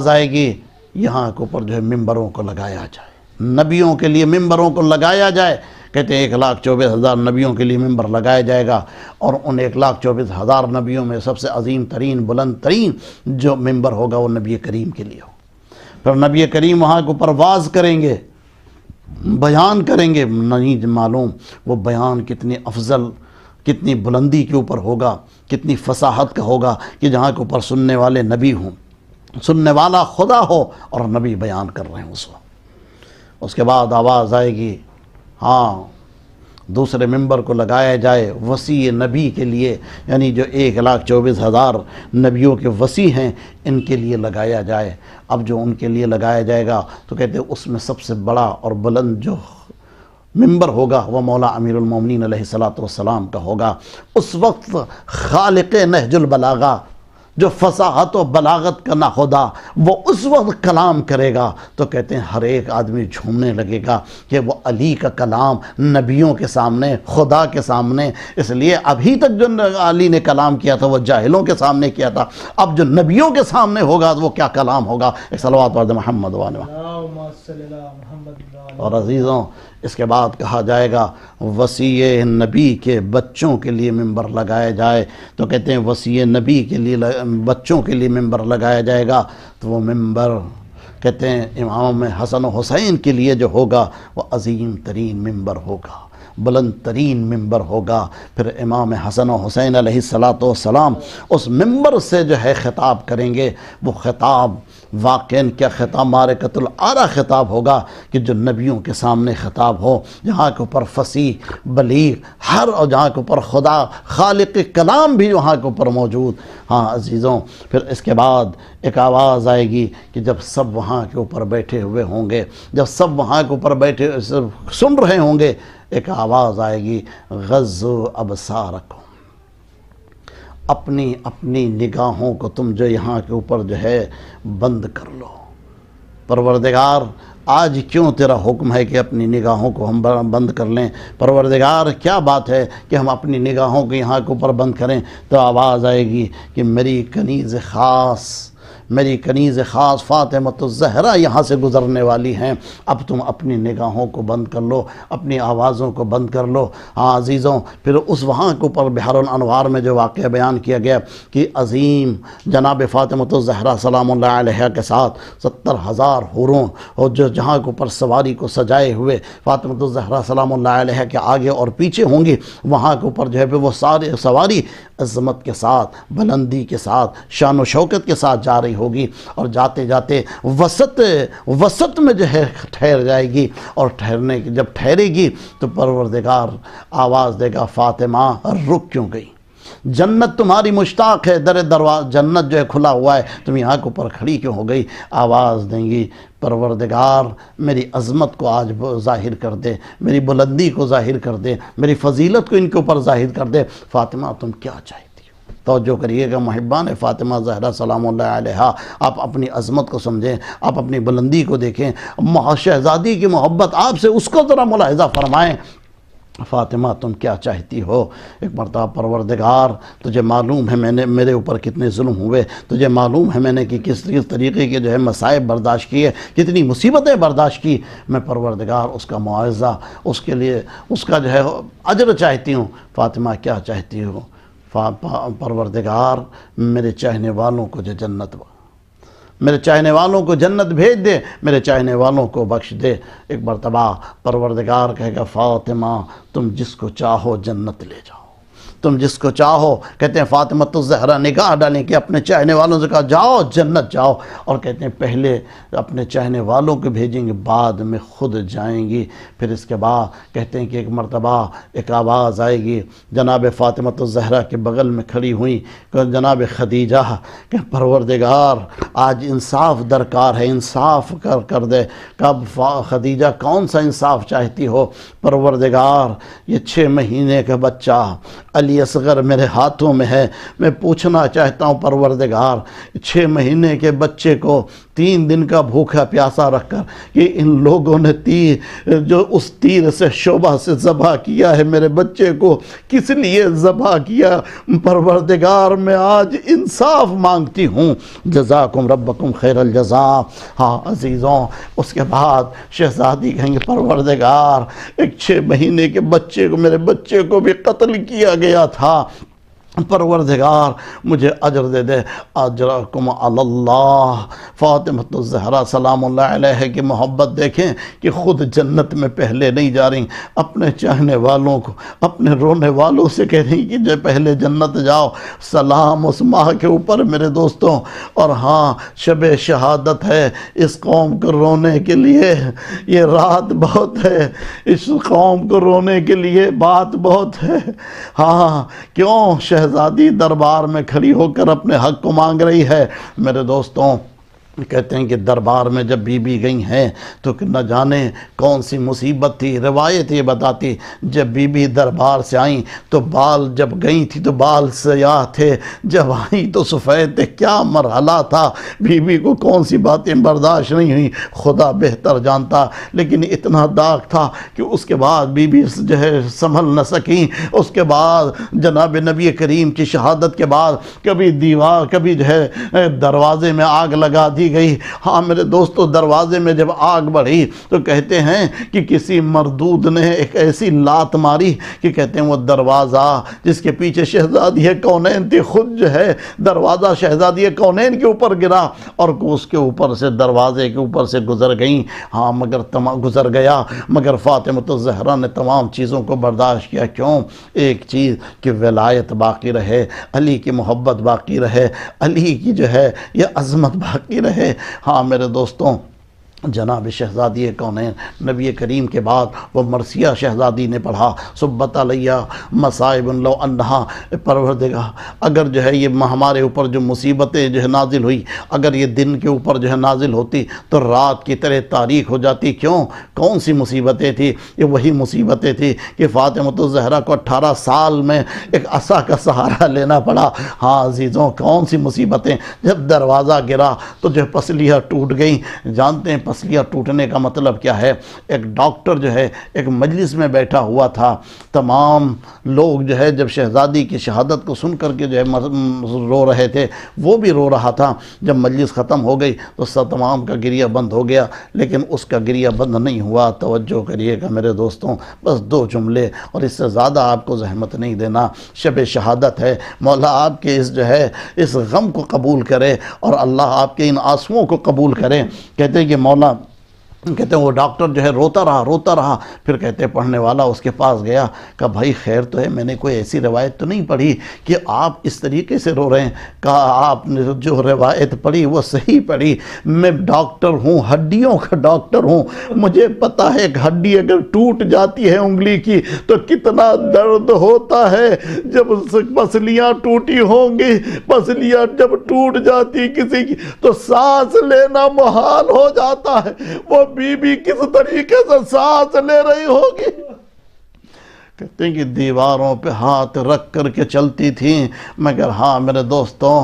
آئے گی، یہاں کے اوپر جو ہے ممبروں کو لگایا جائے، نبیوں کے لیے ممبروں کو لگایا جائے. کہتے ہیں 1,24,000 نبیوں کے لیے ممبر لگایا جائے گا، اور ان 1,24,000 نبیوں میں سب سے عظیم ترین بلند ترین جو ممبر ہوگا وہ نبی کریم کے لیے ہو. پھر نبی کریم وہاں کے اوپر واز کریں گے، بیان کریں گے. نہیں معلوم وہ بیان کتنی افضل، کتنی بلندی کے اوپر ہوگا، کتنی فصاحت کا ہوگا کہ جہاں کے اوپر سننے والے نبی ہوں، سننے والا خدا ہو اور نبی بیان کر رہے ہیں اس وقت. اس کے بعد آواز آئے گی، ہاں دوسرے ممبر کو لگایا جائے وسیع نبی کے لیے، یعنی جو 1,24,000 نبیوں کے وسیع ہیں ان کے لیے لگایا جائے. اب جو ان کے لیے لگایا جائے گا تو کہتے ہیں اس میں سب سے بڑا اور بلند جو ممبر ہوگا وہ مولا امیر المومنین علیہ الصلوۃ والسلام کا ہوگا. اس وقت خالق نہج البلاغہ جو فصاحت و بلاغت کا ناخدا وہ اس وقت کلام کرے گا تو کہتے ہیں ہر ایک آدمی جھومنے لگے گا کہ وہ علی کا کلام نبیوں کے سامنے، خدا کے سامنے. اس لیے ابھی تک جو علی نے کلام کیا تھا وہ جاہلوں کے سامنے کیا تھا، اب جو نبیوں کے سامنے ہوگا وہ کیا کلام ہوگا. ایک صلوات پڑھ دیں محمد وعلیہ. اور عزیزوں اس کے بعد کہا جائے گا وصی نبی کے بچوں کے لیے ممبر لگایا جائے. تو کہتے ہیں وصی نبی کے لیے بچوں کے لیے ممبر لگایا جائے گا، تو وہ ممبر کہتے ہیں امام حسن و حسین کے لیے جو ہوگا وہ عظیم ترین ممبر ہوگا، بلند ترین ممبر ہوگا. پھر امام حسن و حسین علیہ الصلوۃ والسلام اس ممبر سے جو ہے خطاب کریں گے. وہ خطاب واقعاً کیا خطاب معرکۃ العرا خطاب ہوگا کہ جو نبیوں کے سامنے خطاب ہو، جہاں کے اوپر فصیح بلیغ ہر، اور جہاں کے اوپر خدا خالق کلام بھی وہاں کے اوپر موجود. ہاں عزیزوں پھر اس کے بعد ایک آواز آئے گی کہ جب سب وہاں کے اوپر بیٹھے ہوئے ہوں گے، جب سب وہاں کے اوپر بیٹھے سن رہے ہوں گے، ایک آواز آئے گی غضوا ابصارکم، اپنی اپنی نگاہوں کو تم جو یہاں کے اوپر جو ہے بند کر لو. پروردگار آج کیوں تیرا حکم ہے کہ اپنی نگاہوں کو ہم بند کر لیں؟ پروردگار کیا بات ہے کہ ہم اپنی نگاہوں کو یہاں کے اوپر بند کریں؟ تو آواز آئے گی کہ میری کنیز خاص فاطمہ الزہرا یہاں سے گزرنے والی ہیں، اب تم اپنی نگاہوں کو بند کر لو، اپنی آوازوں کو بند کر لو. ہاں عزیزوں پھر اس وہاں کے اوپر بحر الانوار میں جو واقعہ بیان کیا گیا کہ عظیم جناب فاطمہ الزہرا سلام اللہ علیہا کے ساتھ 70,000 حوروں اور جو جہاں کے اوپر سواری کو سجائے ہوئے فاطمہ الزہرا سلام اللہ علیہا کے آگے اور پیچھے ہوں گی، وہاں کے اوپر جو ہے وہ سارے سواری عظمت کے ساتھ، بلندی کے ساتھ، شان و شوکت کے ساتھ جا رہی ہوگی، اور جاتے جاتے وسط میں جو ہے ٹھہر جائے گی، اور جب ٹھہرے گی تو پروردگار آواز دے گا فاطمہ رک کیوں گئی؟ جنت تمہاری مشتاق ہے، دروازہ جنت جو ہے کھلا ہوا ہے، تم یہاں کے اوپر کھڑی کیوں ہو گئی؟ آواز دیں گی پروردگار میری عظمت کو آج ظاہر کر دے، میری بلندی کو ظاہر کر دے، میری فضیلت کو ان کے اوپر ظاہر کر دے، فاطمہ تم کیا چاہتی ہو؟ توجہ کریے گا محبان فاطمہ زہرا سلام اللہ علیہا، آپ اپنی عظمت کو سمجھیں، آپ اپنی بلندی کو دیکھیں، شہزادی کی محبت آپ سے اس کو ذرا ملاحظہ فرمائیں۔ فاطمہ تم کیا چاہتی ہو؟ ایک مرتبہ پروردگار تجھے معلوم ہے میرے اوپر کتنے ظلم ہوئے، تجھے معلوم ہے میں نے کہ کس طریقے کے جو ہے مصائب برداشت کیے، کتنی مصیبتیں برداشت کی، میں پروردگار اس کا معاوضہ، اس کے لیے اس کا جو ہے اجر چاہتی ہوں۔ فاطمہ کیا چاہتی ہو؟ پروردگار میرے چاہنے والوں کو جو جنت میرے چاہنے والوں کو جنت بھیج دے، میرے چاہنے والوں کو بخش دے۔ ایک مرتبہ پروردگار کہے گا فاطمہ تم جس کو چاہو جنت لے جاؤ، تم جس کو چاہو، کہتے ہیں فاطمہ الزہرا نگاہ ڈالیں کہ اپنے چاہنے والوں سے کہا جاؤ جنت جاؤ، اور کہتے ہیں پہلے اپنے چاہنے والوں کو بھیجیں گے، بعد میں خود جائیں گی۔ پھر اس کے بعد کہتے ہیں کہ ایک مرتبہ ایک آواز آئے گی، جناب فاطمہ الزہرا کے بغل میں کھڑی ہوئی جناب خدیجہ کہ پروردگار آج انصاف درکار ہے، انصاف کر دے۔ کب خدیجہ کون سا انصاف چاہتی ہو؟ پروردگار یہ 6 مہینے کا بچہ علی اصغر میرے ہاتھوں میں ہے، میں پوچھنا چاہتا ہوں پروردگار 6 مہینے کے بچے کو 3 دن کا بھوکا پیاسا رکھ کر کہ ان لوگوں نے جو اس تیر سے شعبہ سے ذبح کیا ہے میرے بچے کو، کس لیے ذبح کیا؟ پروردگار میں آج انصاف مانگتی ہوں، جزاکم ربکم خیر الجزا۔ ہاں عزیزوں، اس کے بعد شہزادی کہیں گے پروردگار ایک 6 مہینے کے بچے کو، میرے بچے کو بھی قتل کیا گیا تھا، پروردگار مجھے اجر دے دے۔ اجرکم علی اللہ۔ فاطمہ الزہرا سلام اللہ علیہ کی محبت دیکھیں کہ خود جنت میں پہلے نہیں جا رہی، اپنے چاہنے والوں کو، اپنے رونے والوں سے کہہ رہی کہ جو پہلے جنت جاؤ۔ سلام اس ماہ کے اوپر میرے دوستوں۔ اور ہاں شب شہادت ہے، اس قوم کو رونے کے لیے یہ رات بہت ہے، اس قوم کو رونے کے لیے بات بہت ہے۔ ہاں کیوں شہزادی دربار میں کھڑی ہو کر اپنے حق کو مانگ رہی ہے؟ میرے دوستوں کہتے ہیں کہ دربار میں جب بی بی گئی ہیں تو نہ جانے کون سی مصیبت تھی۔ روایت یہ بتاتی جب بی بی دربار سے آئیں تو بال، جب گئی تھی تو بال سیاہ تھے، جب آئیں تو سفید تھے۔ کیا مرحلہ تھا، بی بی کو کون سی باتیں برداشت نہیں ہوئیں خدا بہتر جانتا، لیکن اتنا داغ تھا کہ اس کے بعد بی بی جو ہے سنبھل نہ سکیں۔ اس کے بعد جناب نبی کریم کی شہادت کے بعد کبھی دیوار، کبھی جو ہے دروازے میں آگ لگا دی گئی۔ ہاں میرے دوستو دروازے میں جب آگ بڑھی تو کہتے ہیں کہ کسی مردود نے ایک ایسی لات ماری کہ کہتے ہیں وہ دروازہ جس کے پیچھے شہزادی کونین تھی خود جو ہے دروازہ شہزادی کونین کے اوپر گرا اور اس کے اوپر سے دروازے کے اوپر سے گزر گئیں۔ ہاں گزر گیا، مگر فاطمہ الزہرا نے تمام چیزوں کو برداشت کیا۔ کیوں؟ ایک چیز کہ ولایت باقی رہے، علی کی محبت باقی رہے، علی کی جو ہے یہ عظمت باقی رہے۔ ہاں میرے دوستوں جناب شہزادی کونین نبی کریم کے بعد وہ مرثیہ شہزادی نے پڑھا صبت علیہ مصائب لو انہا، پروردگار اگر جو ہے یہ ہمارے اوپر جو مصیبتیں جو ہے نازل ہوئی، اگر یہ دن کے اوپر جو ہے نازل ہوتی تو رات کی طرح تاریک ہو جاتی۔ کیوں؟ کون سی مصیبتیں تھی؟ یہ وہی مصیبتیں تھی کہ فاطمہ الزہرا کو 18 سال میں ایک عصا کا سہارا لینا پڑا۔ ہاں عزیزوں کون سی مصیبتیں؟ جب دروازہ گرا تو جو پسلیاں ٹوٹ گئیں۔ جانتے ہیں پسلیاں ٹوٹنے کا مطلب کیا ہے؟ ایک ڈاکٹر جو ہے ایک مجلس میں بیٹھا ہوا تھا، تمام لوگ جو ہے جب شہزادی کی شہادت کو سن کر کے جو ہے رو رہے تھے، وہ بھی رو رہا تھا۔ جب مجلس ختم ہو گئی تو تمام کا گریہ بند ہو گیا، لیکن اس کا گریہ بند نہیں ہوا۔ توجہ کریے گا میرے دوستوں، بس 2 جملے اور اس سے زیادہ آپ کو زحمت نہیں دینا۔ شب شہادت ہے، مولا آپ کے اس غم کو قبول کرے اور اللہ آپ کے ان آنسوؤں کو قبول کرے۔ کہتے ہیں کہ مولا کہتے ہیں وہ ڈاکٹر جو ہے روتا رہا، پھر کہتے ہیں پڑھنے والا اس کے پاس گیا، کہا بھائی خیر تو ہے، میں نے کوئی ایسی روایت تو نہیں پڑھی کہ آپ اس طریقے سے رو رہے ہیں؟ کہا آپ نے جو روایت پڑھی وہ صحیح پڑھی، میں ڈاکٹر ہوں، ہڈیوں کا ڈاکٹر ہوں، مجھے پتہ ہے کہ ہڈی اگر ٹوٹ جاتی ہے انگلی کی تو کتنا درد ہوتا ہے، جب پسلیاں ٹوٹی ہوں گی، پسلیاں جب ٹوٹ جاتی کسی کی تو سانس لینا محال ہو جاتا ہے، وہ بی بی کس طریقے سے سانس لے رہی ہوگی؟ کہتے ہیں کہ دیواروں پہ ہاتھ رکھ کر کے چلتی تھیں، مگر ہاں میرے دوستوں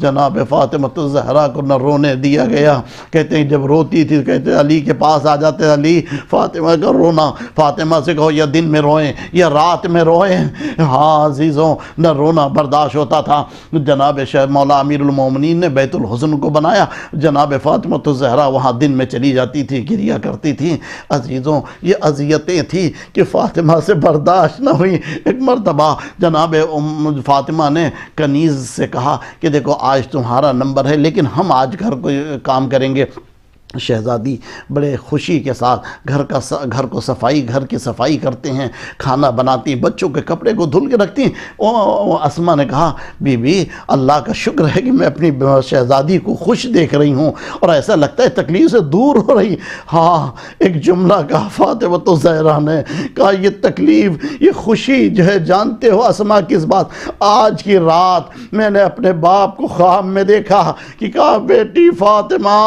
جناب فاطمہ الزہرا کو نہ رونے دیا گیا۔ کہتے ہیں جب روتی تھی کہتے ہیں علی کے پاس آ جاتے، علی فاطمہ کا رونا، فاطمہ سے کہو یا دن میں روئیں یا رات میں روئیں، ہاں عزیزوں نہ رونا برداشت ہوتا تھا۔ جناب مولا امیر المومنین نے بیت الحزن کو بنایا، جناب فاطمہ الزہرا وہاں دن میں چلی جاتی تھی، گریا کرتی تھی۔ عزیزوں یہ اذیتیں تھیں کہ فاطمہ سے برداشت نہ ہوئی۔ ایک مرتبہ جناب فاطمہ نے کنیز سے کہا کہ دیکھو آج تمہارا نمبر ہے لیکن ہم آج گھر کو کام کریں گے۔ شہزادی بڑے خوشی کے ساتھ گھر کی صفائی کرتے ہیں، کھانا بناتی، بچوں کے کپڑے کو دھل کے رکھتی۔ اسما نے کہا بی بی اللہ کا شکر ہے کہ میں اپنی شہزادی کو خوش دیکھ رہی ہوں اور ایسا لگتا ہے تکلیف سے دور ہو رہی۔ ہاں ایک جملہ کہا فاطمہ الزہرا نے، کہا یہ تکلیف یہ خوشی جو ہے جانتے ہو اسما کس بات؟ آج کی رات میں نے اپنے باپ کو خواب میں دیکھا کہ کہا بیٹی فاطمہ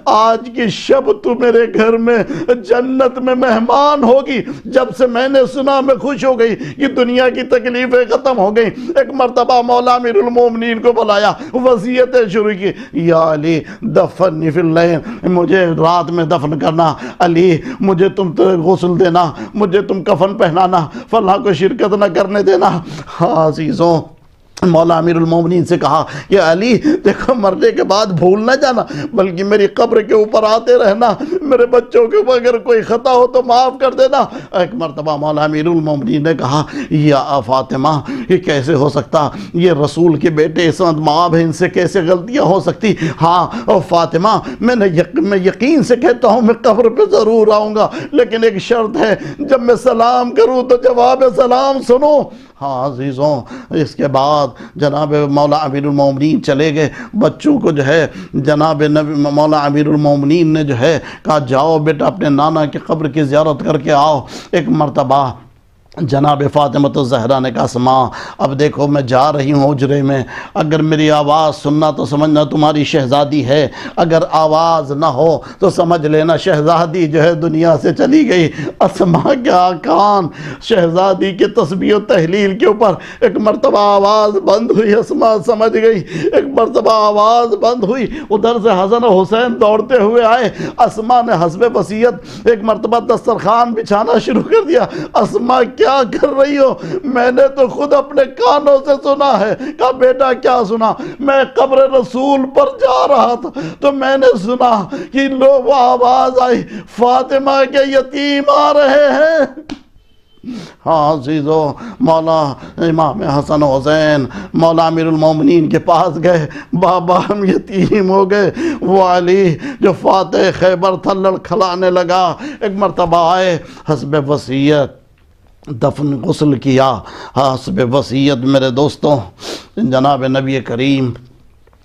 آج کی شب تو میرے گھر میں جنت میں مہمان ہوگی۔ جب سے میں نے سنا میں خوش ہو گئی کہ دنیا کی تکلیفیں ختم ہو گئی۔ ایک مرتبہ مولا امیر المومنین کو بلایا، وصیتیں شروع کی، یا علی دفنی فی اللیل، مجھے رات میں دفن کرنا، علی مجھے تم غسل دینا، مجھے تم کفن پہنانا، فلاں کو شرکت نہ کرنے دینا۔ ہاں عزیزوں مولا امیر المومنین سے کہا کہ علی دیکھو مرنے کے بعد بھول نہ جانا بلکہ میری قبر کے اوپر آتے رہنا، میرے بچوں کے اوپر اگر کوئی خطا ہو تو معاف کر دینا۔ ایک مرتبہ مولا امیر المومنین نے کہا یا فاطمہ یہ کیسے ہو سکتا، یہ رسول کے بیٹے عصمت مآب ہیں، ان سے کیسے غلطیاں ہو سکتی؟ ہاں فاطمہ میں یقین سے کہتا ہوں میں قبر پہ ضرور آؤں گا، لیکن ایک شرط ہے جب میں سلام کروں تو جواب سلام سنو۔ ہاں عزیزوں اس کے بعد جناب مولا امیر المومنین چلے گئے، بچوں کو جو ہے جناب مولا امیر المومنین نے جو ہے کہا جاؤ بیٹا اپنے نانا کی قبر کی زیارت کر کے آؤ۔ ایک مرتبہ جناب فاطمہ الزہرا نے کہا اسما اب دیکھو میں جا رہی ہوں حجرے میں، اگر میری آواز سننا تو سمجھنا تمہاری شہزادی ہے، اگر آواز نہ ہو تو سمجھ لینا شہزادی جو ہے دنیا سے چلی گئی۔ اسما کیا کان شہزادی کے تسبیح و تحلیل کے اوپر ایک مرتبہ آواز بند ہوئی، اسما سمجھ گئی، ایک مرتبہ آواز بند ہوئی، ادھر سے حسن و حسین دوڑتے ہوئے آئے، اسما نے حسب وصیت ایک مرتبہ دسترخوان بچھانا شروع کر دیا۔ اسما کیا کر رہی ہو؟ میں نے تو خود اپنے کانوں سے سنا ہے۔ کہا بیٹا کیا سنا؟ میں قبر رسول پر جا رہا تھا تو میں نے سنا کہ وہ آواز آئی فاطمہ کے یتیم آ رہے ہیں۔ ہاں عزیزو مولا امام حسن حسین مولا امیر المومنین کے پاس گئے، بابا ہم یتیم ہو گئے۔ وہ علی جو فاتح خیبر تھا لڑکھلانے لگا، ایک مرتبہ آئے حسب وصیت دفن غسل کیا، حسب وصیت میرے دوستوں جناب نبی کریم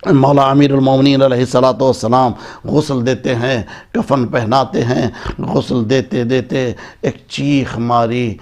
مولا امیر المومنین علیہ السلام غسل دیتے ہیں، کفن پہناتے ہیں، غسل دیتے دیتے ایک چیخ ماری،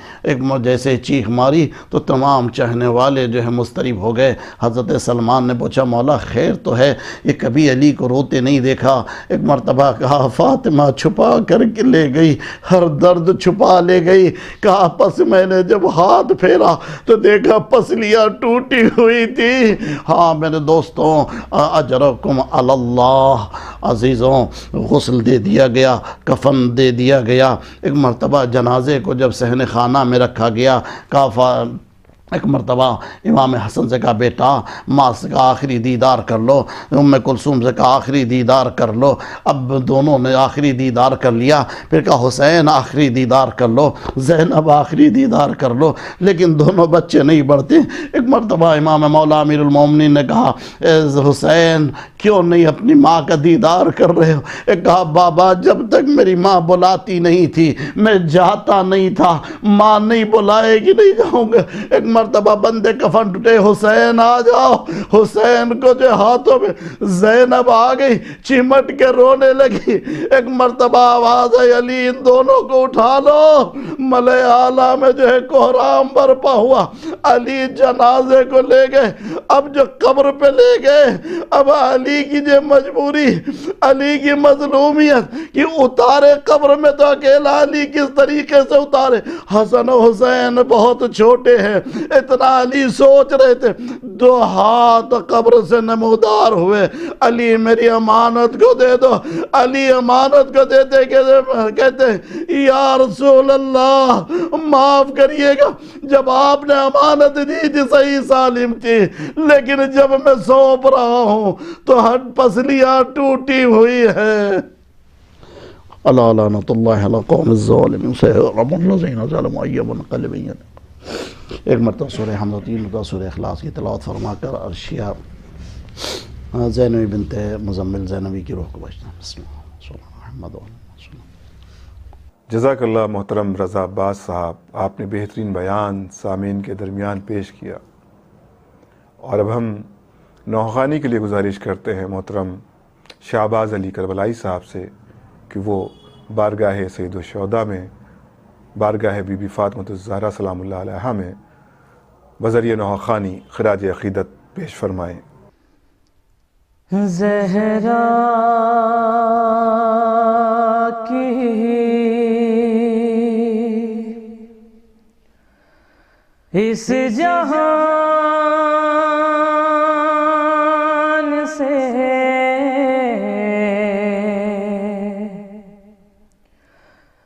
جیسے چیخ ماری تو تمام چاہنے والے جو ہے مضطرب ہو گئے۔ حضرت سلمان نے پوچھا مولا خیر تو ہے، یہ کبھی علی کو روتے نہیں دیکھا۔ ایک مرتبہ کہا فاطمہ چھپا کر کے لے گئی، ہر درد چھپا لے گئی۔ کہا پس میں نے جب ہاتھ پھیرا تو دیکھا پسلیاں ٹوٹی ہوئی تھی۔ ہاں میرے دوستوں اجرکم علی اللہ، عزیزوں غسل دے دیا گیا، کفن دے دیا گیا۔ ایک مرتبہ جنازے کو جب صحن خانہ میں رکھا گیا، کہا ایک مرتبہ امام حسن سے کہا بیٹا ماں سے کہا آخری دیدار کر لو، ام کلثوم سے کہا آخری دیدار کر لو، اب دونوں نے آخری دیدار کر لیا، پھر کہا حسین آخری دیدار کر لو، زینب آخری دیدار کر لو، لیکن دونوں بچے نہیں بڑھتے۔ ایک مرتبہ امام مولا امیر المومنین نے کہا حسین کیوں نہیں اپنی ماں کا دیدار کر رہے ہو؟ ایک کہا بابا جب تک میری ماں بلاتی نہیں تھی میں جاتا نہیں تھا، ماں نہیں بلائے گی نہیں جاؤں گا۔ ایک مرتبہ بندے کفن ٹوٹے، حسین آ جاؤ، حسین کو جو ہاتھوں میں زینب آ گئی چمٹ کے رونے لگی۔ ایک مرتبہ آواز ہے علی ان دونوں کو اٹھا لو، ملے اعلیٰ میں جو ہے کوہرام برپا ہوا، علی جنازے کو لے گئے۔ اب جو قبر پہ لے گئے، اب علی کی جو مجبوری، علی کی مظلومیت کہ اتارے قبر میں تو اکیلا علی کس طریقے سے اتارے، حسن و حسین بہت چھوٹے ہیں، اتنا علی سوچ رہے تھے، دو ہاتھ قبر سے نمودار ہوئے، علی میری امانت کو دے دو۔ علی امانت کو دیتے کہتے یا رسول اللہ معاف کریے گا، جب آپ نے امانت دی تھی صحیح سالم تھی، لیکن جب میں سونپ رہا ہوں تو ہڈ پسلیاں ٹوٹی ہوئی ہے۔ اللہ لعنت اللہ علی قوم الظالمین سیغرم الذین ظلموا ای منقلبین۔ ایک مرتبہ سورہ حمد و 3 مرتبہ سورہ اخلاص کی تلاوت فرما کر عرشیہ زینبی بنت مزمل زینبی کی روح کو بچنا۔ بسم اللہ صلی اللہ محمد وسلم۔ جزاک اللہ محترم رضا عباس صاحب، آپ نے بہترین بیان سامعین کے درمیان پیش کیا، اور اب ہم نوخانی کے لیے گزارش کرتے ہیں محترم شہباز علی کربلائی صاحب سے کہ وہ بارگاہ سید الشہداء میں، بارگاہ بی بی فاطمہ الزہرا سلام اللہ علیہا میں بذریعہ نوخانی خراج عقیدت پیش فرمائیں۔ زہرا کی اس جہان سے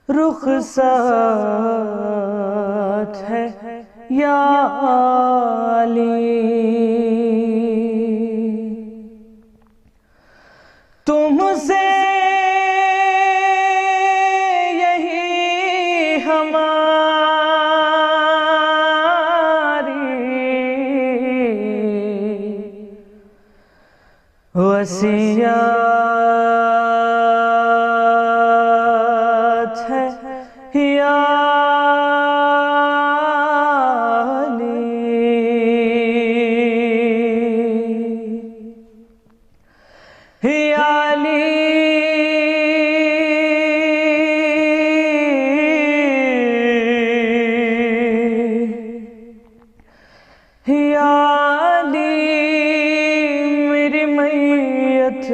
رخصت ہے یا علی، تم سے یہی ہماری وصیت ہے یا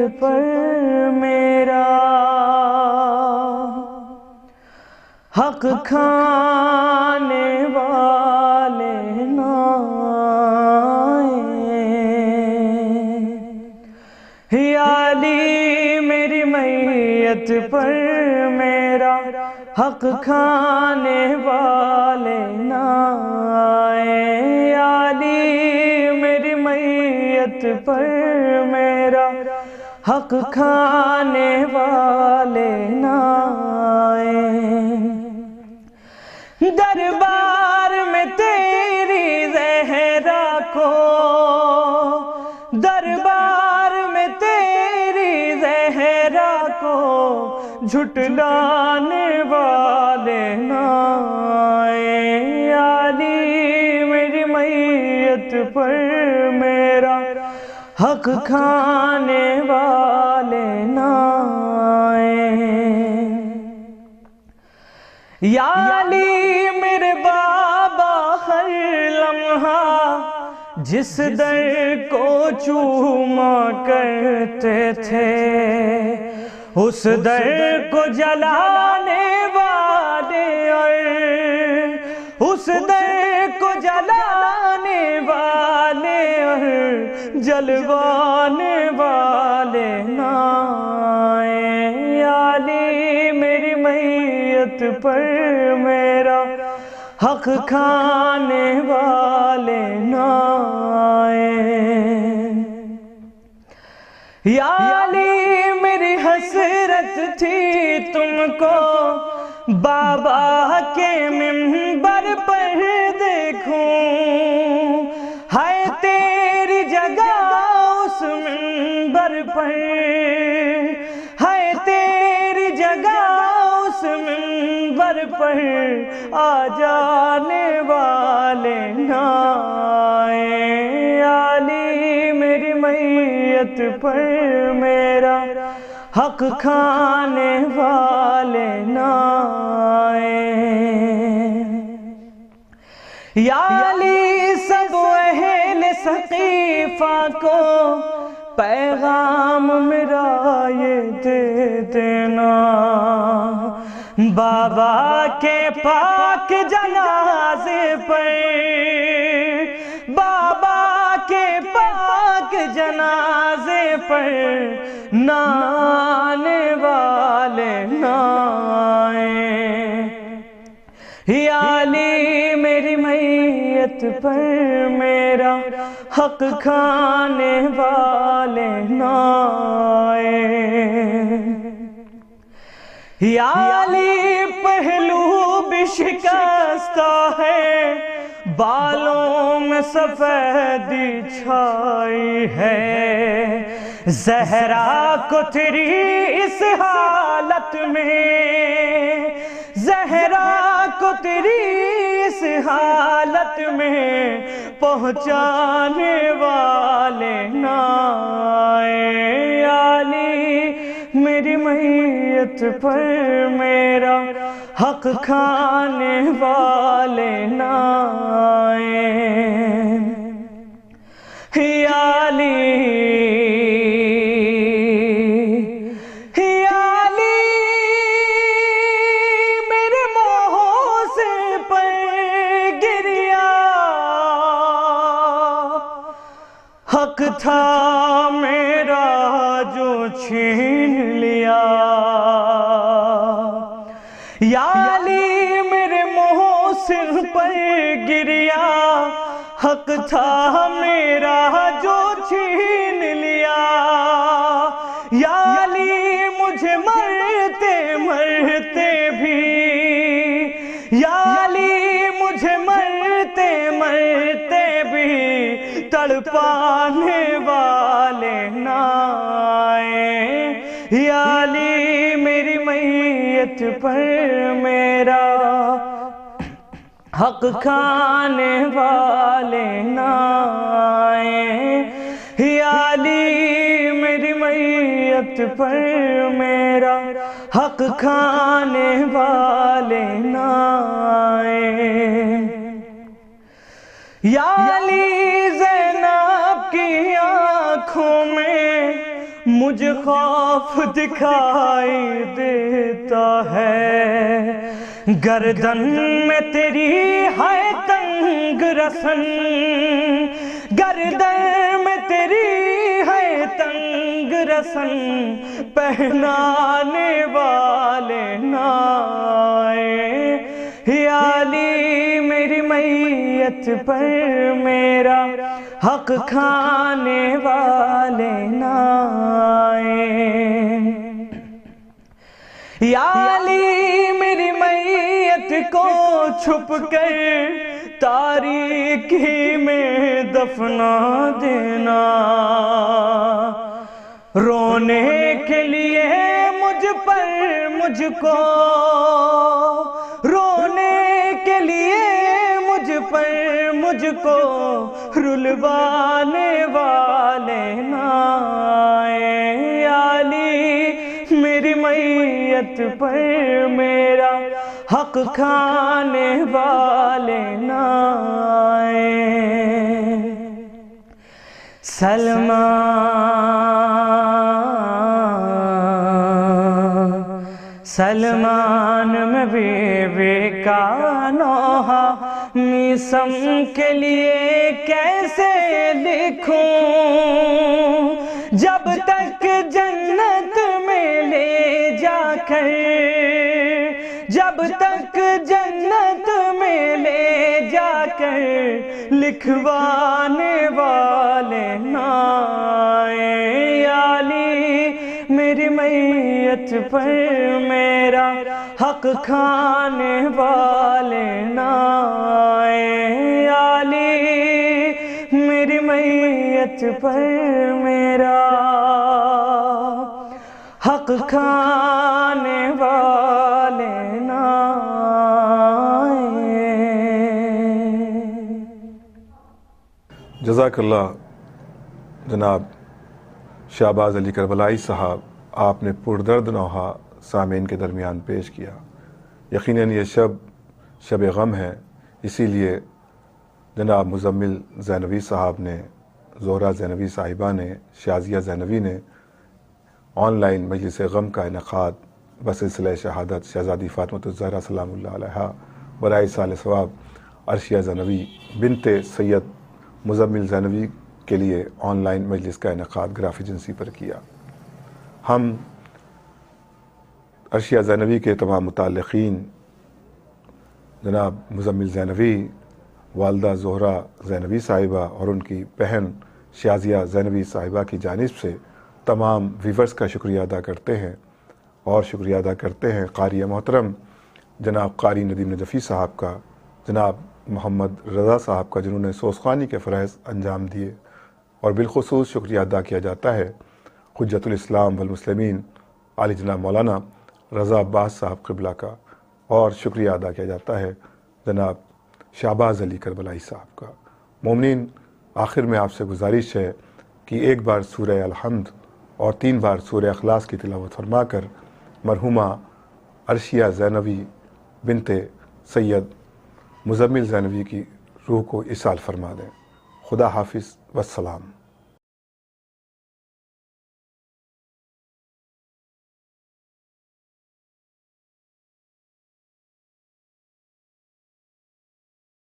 پر میرا حق کھانے والے نہ آئیں، یا علی میری میت پر میرا حق کھانے والے نہ آئیں، یا علی میری میت پر میرا حق کھانے والے نہ آئیں، دربار میں تیری زہرا کو، دربار میں تیری زہرا کو جھٹلانے والے نہ آئیں، یا علی میری میت پر میرا حق کھانے والے نہ آئیں، یا علی میرے بابا ہر لمحہ جس در کو چوما کرتے تھے، اس در کو جلانے والے اور اس در کو جلانے والے اور جلوانے والے نہ آئیں، یا علی میری میت پر میرا حق کھانے والے نہ آئیں۔ یا علی میری حسرت تھی تم کو بابا کے منبر پر دیکھوں، ہے تیری جگہ اس منبر پر، ہے تیری جگہ اس منبر پر، آ جانے والے نہ آئیں۔ علی میری میت پر میرا حق کھانے والے نہ آئیں۔ یا علی سب اہل ثقیفہ کو پیغام میرا یہ دے دینا، بابا کے پاک جنازے پر، بابا کے پاک جنازے پر نہ آنے والے نہ آئیں۔ یا علی میری میت پر میرا حق کھانے والے نہ آئیں۔ یا علی پہلو بھی شکستہ ہے، بالوں میں سفیدی چھائی ہے، زہرا کو تیری اس حالت میں، زہرا کو تیری اس حالت میں پہنچانے والے نہ آئیں۔ علی میری میت پر میرا حق کھانے والے نہ آئیں۔ یا علی، یا علی میرے محسن پر گریا، حق تھا میرا جو چھین لیا۔ یا علی میرے محسن پر گریا، حق تھا میرا جو چھین لیا۔ یا علی مجھے مرتے مرتے بھی، یا علی مجھے مرتے مرتے بھی تڑپانے والے نہ آئیں۔ یا علی میری میت پر میرا حق کھانے والے نہ آئیں۔ یا علی میری میت پر میرا حق کھانے والے نہ آئیں۔ یا علی زینب کی آنکھوں میں مجھے خوف دکھائی دیتا ہے، گردن میں تیری ہے تنگ رسن، گردن میں تیری ہے تنگ رسن، پہنانے والے نہ آئیں۔ یا علی میری میت پر میرا حق کھانے والے نہ آئیں۔ یا علی میری میت کو چھپ کر تاریکی میں دفنا دینا، رونے کے لیے مجھ پر مجھ کو، رونے کے لیے مجھ پر مجھ کو رلوانے والے نہ آئیں۔ علی میری میت پر میرا حق کھانے والے نہ آئیں۔ سلمان میں بی بی کا نوحہ میسم کے لیے کیسے لکھوں، جب تک جنت میں لے جا کر، جب تک جنت میں لے جا کر لکھوانے والے نہ آئیں، یا علی میری میت پر میرا حق کھانے والے نہ آئیں، یا علی میری میت پر میرا حق کھانے والے نہ آئیں۔ جزاک اللہ جناب شہباز علی کربلائی صاحب، آپ نے پردرد نوحہ سامعین کے درمیان پیش کیا۔ یقیناً یہ شب غم ہے، اسی لیے جناب مزمل زینوی صاحب نے، زہرہ زینوی صاحبہ نے، شازیہ زینوی نے آن لائن مجلس غم کا انعقاد بسلسلہ شہادت شہزادی فاطمۃ الزہرا سلام اللہ علیہا برائے سال ثواب عرشیہ زینوی بنت سید مزمل زینوی کے لیے آن لائن مجلس کا انعقاد گراف ایجنسی پر کیا۔ ہم عرشیہ زینوی کے تمام متعلقین، جناب مزمل زینوی، والدہ زہرہ زینوی صاحبہ اور ان کی بہن شازیہ زینوی صاحبہ کی جانب سے تمام ویورز کا شکریہ ادا کرتے ہیں، اور شکریہ ادا کرتے ہیں قاری محترم جناب قاری ندیم نجفی صاحب کا، جناب محمد رضا صاحب کا، جنہوں نے سوزخوانی کے فرائض انجام دیے، اور بالخصوص شکریہ ادا کیا جاتا ہے حجت الاسلام والمسلمین عالی جناب مولانا رضا عباس صاحب قبلہ کا، اور شکریہ ادا کیا جاتا ہے جناب شہباز علی کربلائی صاحب کا۔ مومنین، آخر میں آپ سے گزارش ہے کہ ایک بار سورہ الحمد اور 3 بار سورہ اخلاص کی تلاوت فرما کر مرحومہ عرشیہ زینوی بنت سید مزمل زینوی کی روح کو ایصال فرما دیں۔ خدا حافظ والسلام۔